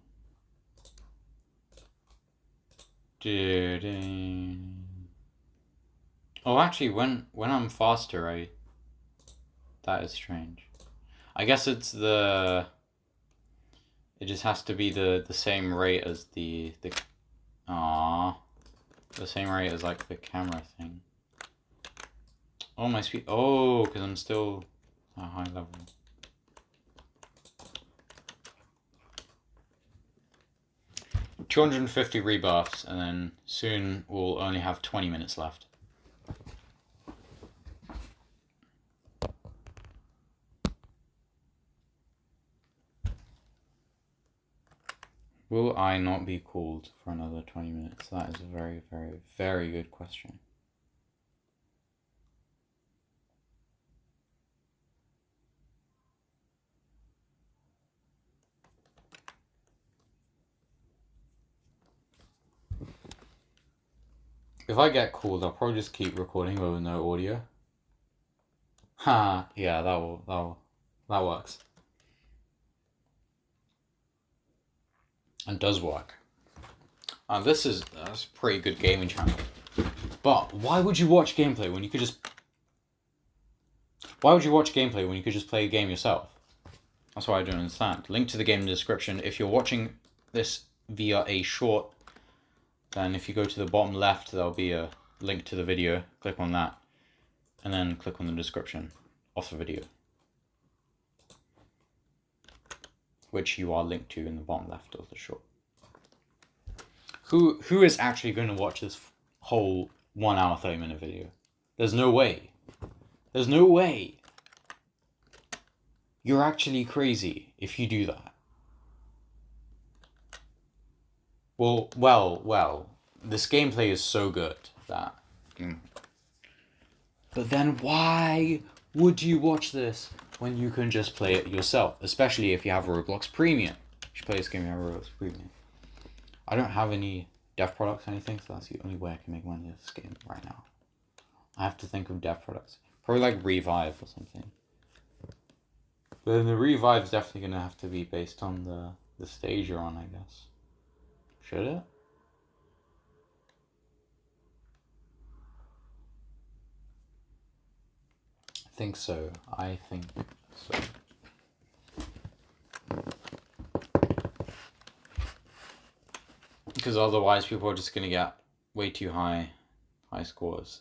Oh, actually, when I'm faster, that is strange. I guess it's the... It just has to be the same rate as the same rate as like the camera thing. Oh, my speed. Oh, because I'm still at a high level. $250 rebuffs, and then soon we'll only have 20 minutes left. Will I not be called for another 20 minutes? That is a very, very, very good question. If I get called, I'll probably just keep recording with no audio. Ha! Yeah, that works. And does work. That's a pretty good gaming channel. But why would you watch gameplay when you could just... Why would you watch gameplay when you could just play a game yourself? That's what I don't understand. Link to the game in the description. If you're watching this via a short, then if you go to the bottom left, there'll be a link to the video. Click on that. And then click on the description of the video, which you are linked to in the bottom left of the short. Who is actually going to watch this whole 1 hour 30-minute video? There's no way. There's no way. You're actually crazy if you do that. Well, this gameplay is so good that. But then why would you watch this when you can just play it yourself? Especially if you have Roblox Premium. You should play this game if you have Roblox Premium. I don't have any dev products or anything, so that's the only way I can make money in this game right now. I have to think of dev products. Probably like Revive or something. But then the Revive's definitely going to have to be based on the stage you're on, I guess. Should it? I think so. I think so. Because otherwise people are just going to get way too high scores.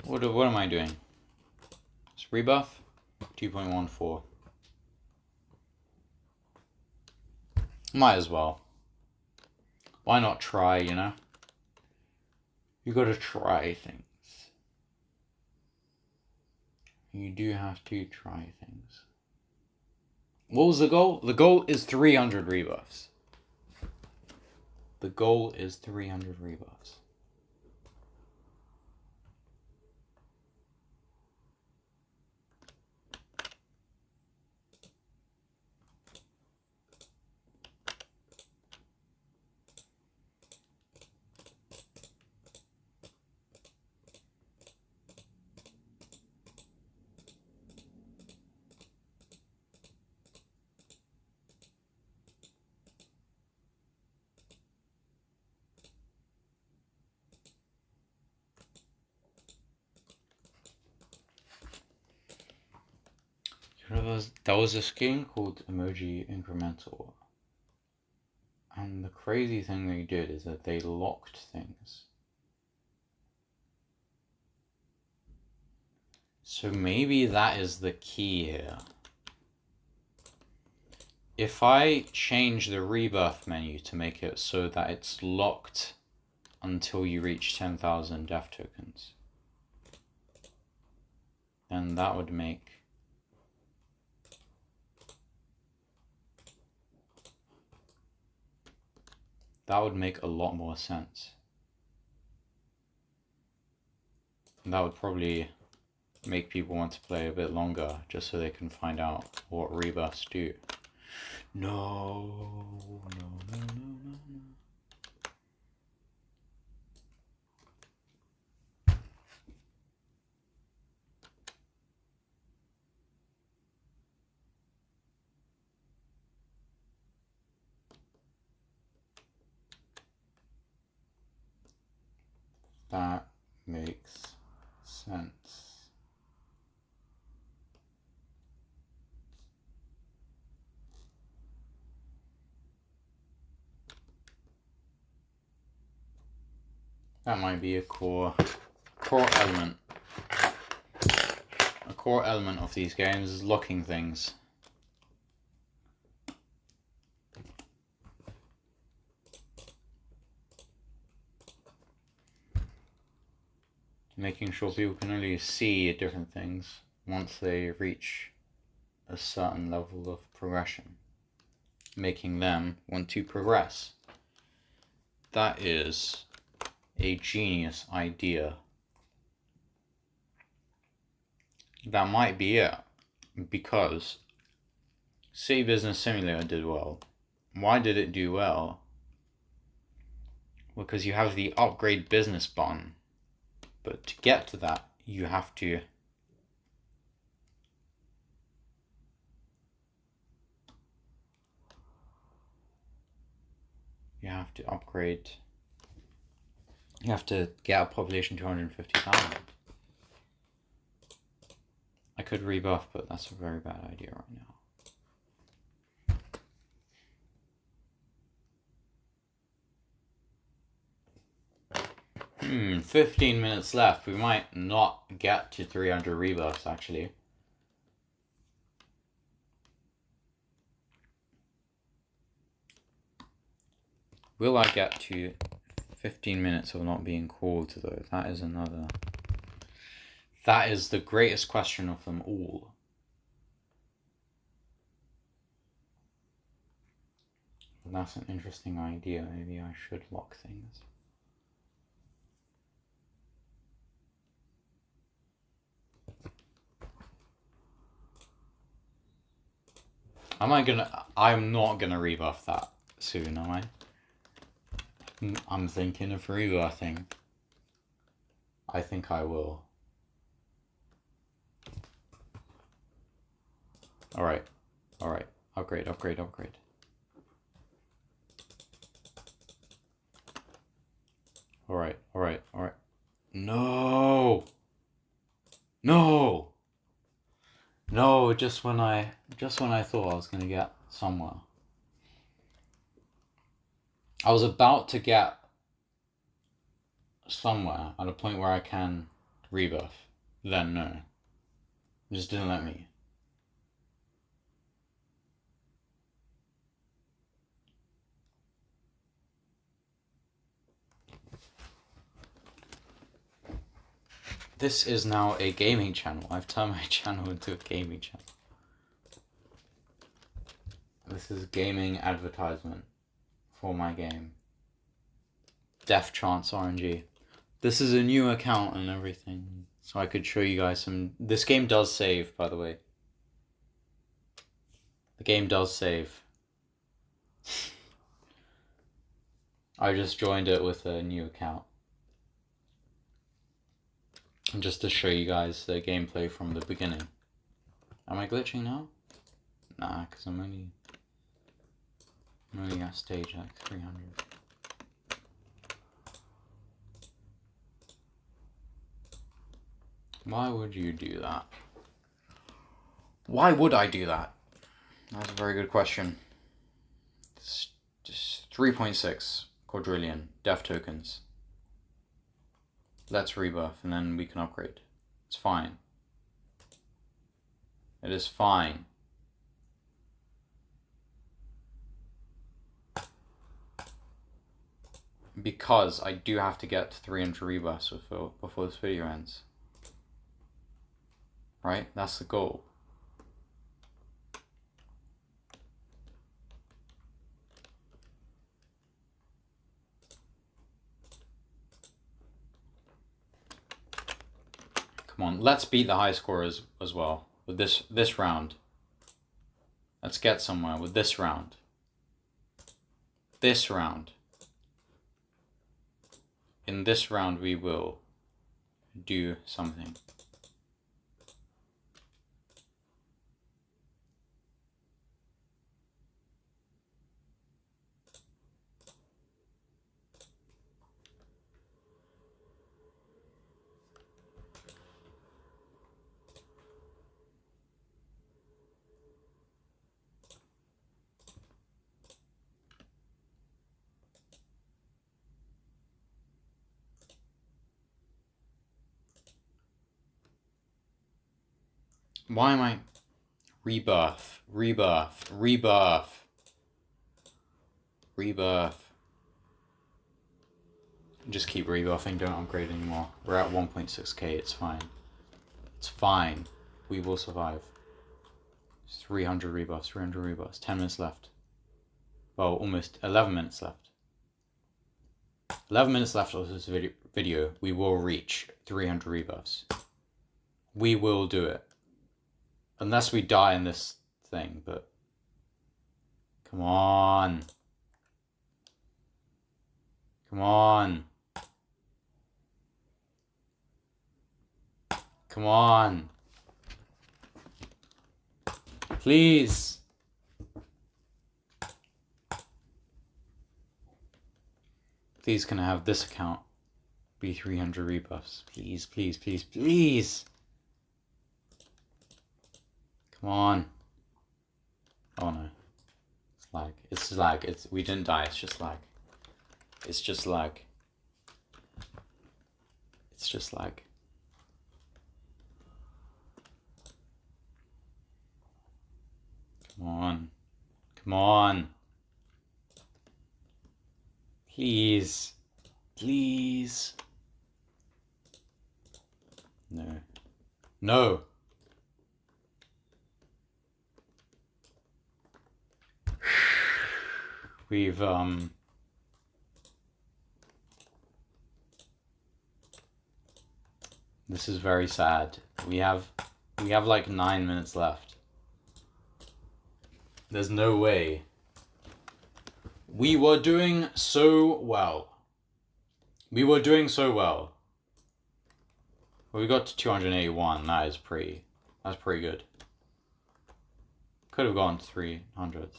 What am I doing? It's rebuff 2.14. Might as well. Why not try, you know? You gotta try things. You do have to try things. What was the goal? The goal is 300 rebuffs. The goal is 300 rebuffs. There was this game called Emoji Incremental. And the crazy thing they did is that they locked things. So maybe that is the key here. If I change the rebuff menu to make it so that it's locked until you reach 10,000 death tokens, then that would make a lot more sense. And that would probably make people want to play a bit longer just so they can find out what rebuffs do. No. That makes sense. That might be a core element. A core element of these games is locking things. Making sure people can only see different things once they reach a certain level of progression. Making them want to progress. That is a genius idea. That might be it. Because City Business Simulator did well. Why did it do well? Because you have the upgrade business button. But to get to that, you have to upgrade. You have to get a population 250,000. I could rebuff, but that's a very bad idea right now. 15 minutes left. We might not get to 300 rebuffs, actually. Will I get to 15 minutes of not being called, though? That is another... That is the greatest question of them all. That's an interesting idea. Maybe I should lock things. I'm not gonna rebuff that soon, am I? I'm thinking of rebuffing. I think I will. Alright. Alright. Upgrade, upgrade, upgrade. Alright, alright, alright. No! No! No, just when I thought I was gonna get somewhere. I was about to get somewhere at a point where I can rebuff. Then no. It just didn't let me. This is now a gaming channel. I've turned my channel into a gaming channel. This is gaming advertisement for my game. Death Chance RNG. This is a new account and everything, so I could show you guys some... This game does save, by the way. The game does save. I just joined it with a new account. And just to show you guys the gameplay from the beginning. Am I glitching now? Nah, because I'm only at stage like 300. Why would you do that? Why would I do that? That's a very good question. It's just 3.6 quadrillion death tokens. Let's rebuff and then we can upgrade. It's fine. It is fine. Because I do have to get 300 rebuffs before this video ends. Right? That's the goal. Come on, let's beat the high scorers as well with this round. Let's get somewhere with this round. This round. In this round we will do something. Why am I... Rebirth, rebirth, rebirth, rebirth. Just keep rebuffing, don't upgrade anymore. We're at 1.6k, it's fine. It's fine. We will survive. 300 rebuffs, 300 rebuffs. 10 minutes left. Well, almost 11 minutes left. 11 minutes left of this video. We will reach 300 rebuffs. We will do it. Unless we die in this thing, but... Come on. Come on. Come on. Please. Please can I have this account be 300 rebuffs? Please, please, please, please. Come on. Oh no. It's lag. It's lag. We didn't die, it's just lag. It's just lag. It's just like... Come on. Come on. Please. Please. No. No. We've, this is very sad. We have like 9 minutes left. There's no way. We were doing so well. We were doing so well. Well, we got to 281. That's pretty good. Could have gone to 300.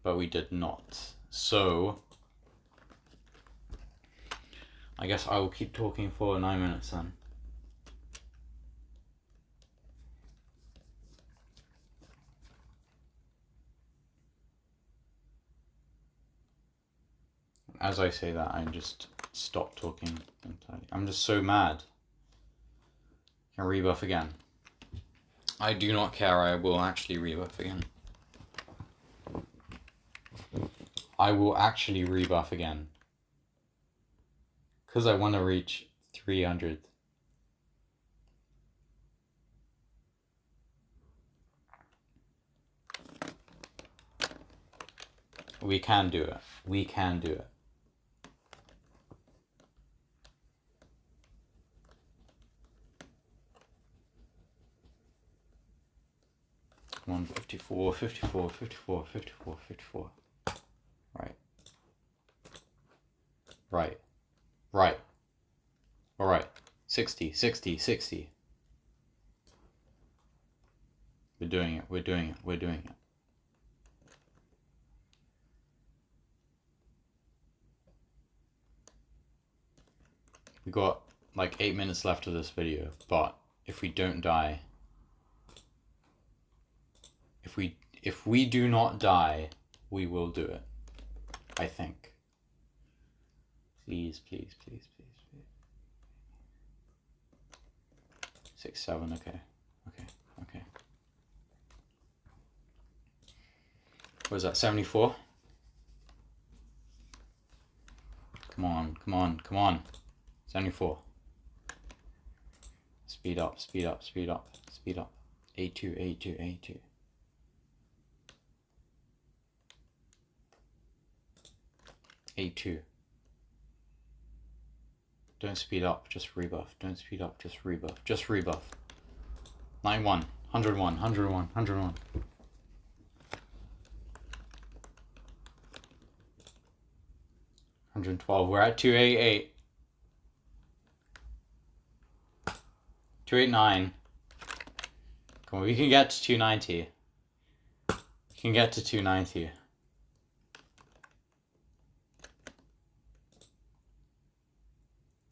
But we did not. So I guess I will keep talking for 9 minutes then. As I say that, I just stop talking entirely. I'm just so mad. Can rebuff again. I do not care, I will actually rebuff again. I will actually rebuff again. Because I want to reach 300. We can do it. We can do it. 54, 54, 54, 54, 54. Right. Right. Right. Alright. 60, 60, 60. We're doing it, we're doing it, we're doing it. We got like 8 minutes left of this video, but if we don't die, if we do not die, we will do it. I think. Please, please, please, please, please. 6, 7, okay. Okay, okay. What is that, 74? Come on, come on, come on. 74. Speed up, speed up, speed up, speed up. A2, A2, A2. A2. Don't speed up, just rebuff. Don't speed up, just rebuff. Just rebuff. 91, 101, 101, 101. 112. We're at 288. 289. Come on, we can get to 290. We can get to 290.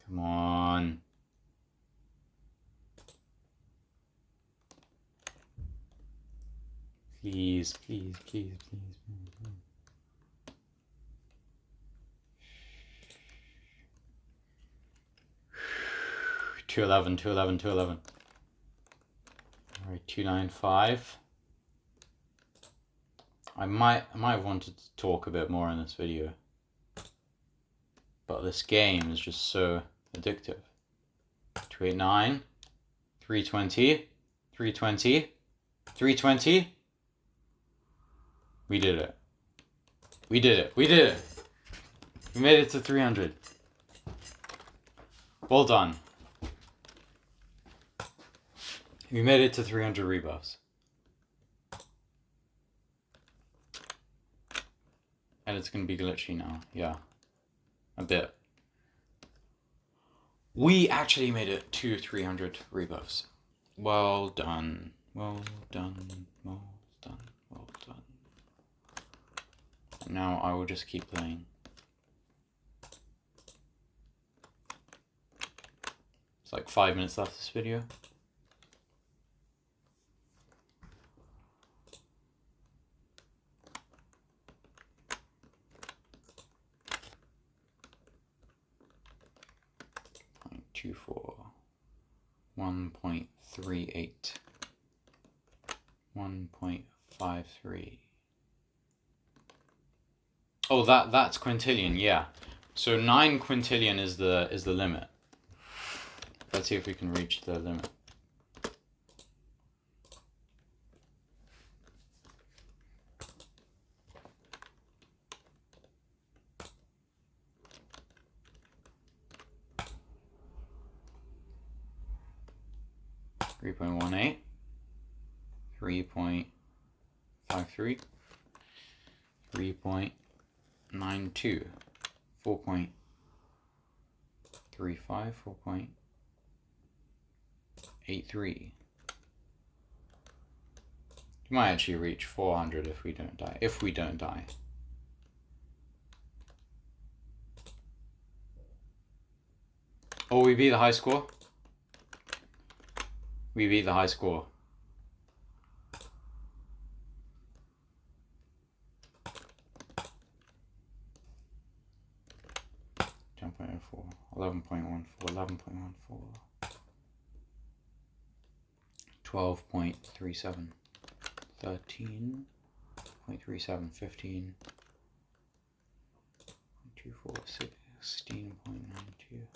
Come on. Please, please, please, please, please. 211, 211, 211. Alright, 295. I might have wanted to talk a bit more in this video, but this game is just so addictive. 289, 320, 320, 320. We did it. We did it. We did it. We made it to 300. Well done. We made it to 300 rebuffs. And it's going to be glitchy now. Yeah. A bit. We actually made it to 300 rebuffs. Well done. Well done. Well done. Well done. And now I will just keep playing. It's like 5 minutes left of this video. 0.24, 1.38, 1.53. Oh, that's quintillion, yeah. So 9 quintillion is the limit. Let's see if we can reach the limit. Three 3.53, 3.92, 4.35, 4.83. You might actually reach 400 if we don't die. If we don't die. Oh, we beat the high score? We beat the high score. Jump 11.14, 11.14, 12.37, 13.37, 15, 24, 16.92,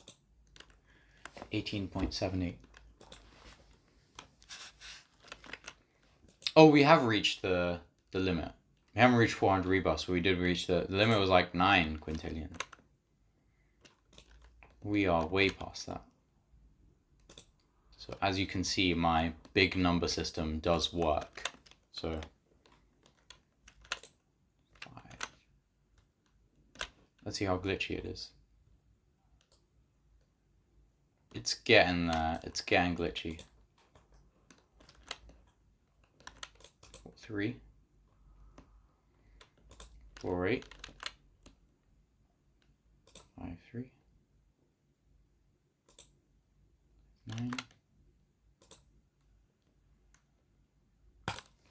18.78. Oh, we have reached the limit. We haven't reached 400 rebuffs, but we did reach the limit was like 9 quintillion. We are way past that. So as you can see, my big number system does work. So 5. Let's see how glitchy it is. It's getting there. It's getting glitchy. 3, 4, 8, 5, 3, 9,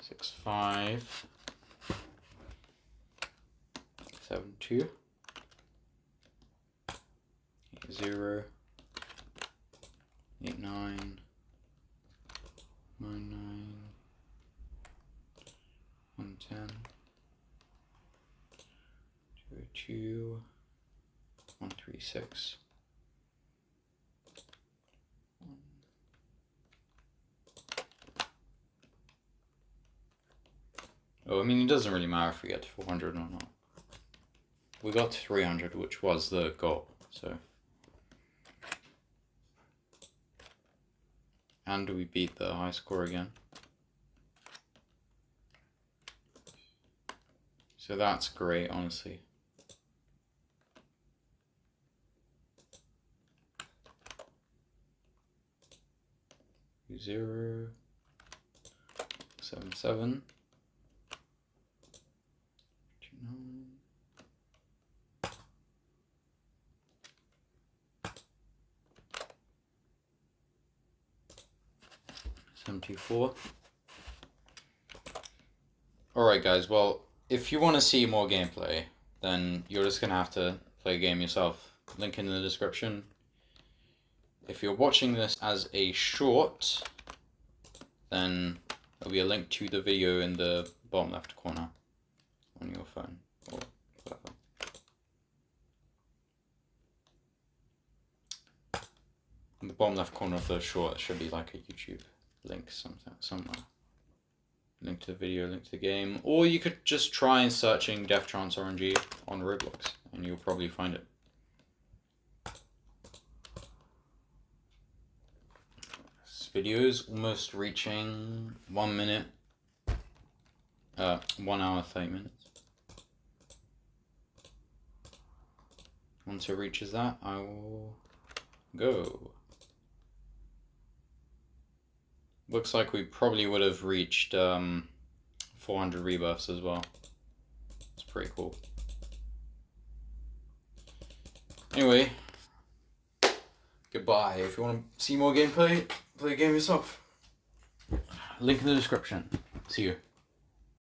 6, 5, 7, 2, 8, 0, 8, 9, 9, 9, 110, 202, 136. Oh, I mean, it doesn't really matter if we get to 400 or not. We got to 300, which was the goal, so. And we beat the high score again. So that's great, honestly. Zero, 7, 7, 2, 9. $74. Alright guys, well, if you want to see more gameplay, then you're just going to have to play a game yourself. Link in the description. If you're watching this as a short, then there'll be a link to the video in the bottom left corner on your phone or whatever. In the bottom left corner of the short should be like a YouTube link somewhere. Link to the video, link to the game, or you could just try searching Death Trance RNG on Roblox and you'll probably find it. This video is almost reaching 1 minute, 1 hour 30 minutes. Once it reaches that, I will go. Looks like we probably would have reached 400 rebuffs as well. It's pretty cool. Anyway, goodbye. If you want to see more gameplay, play a game yourself. Link in the description. See you.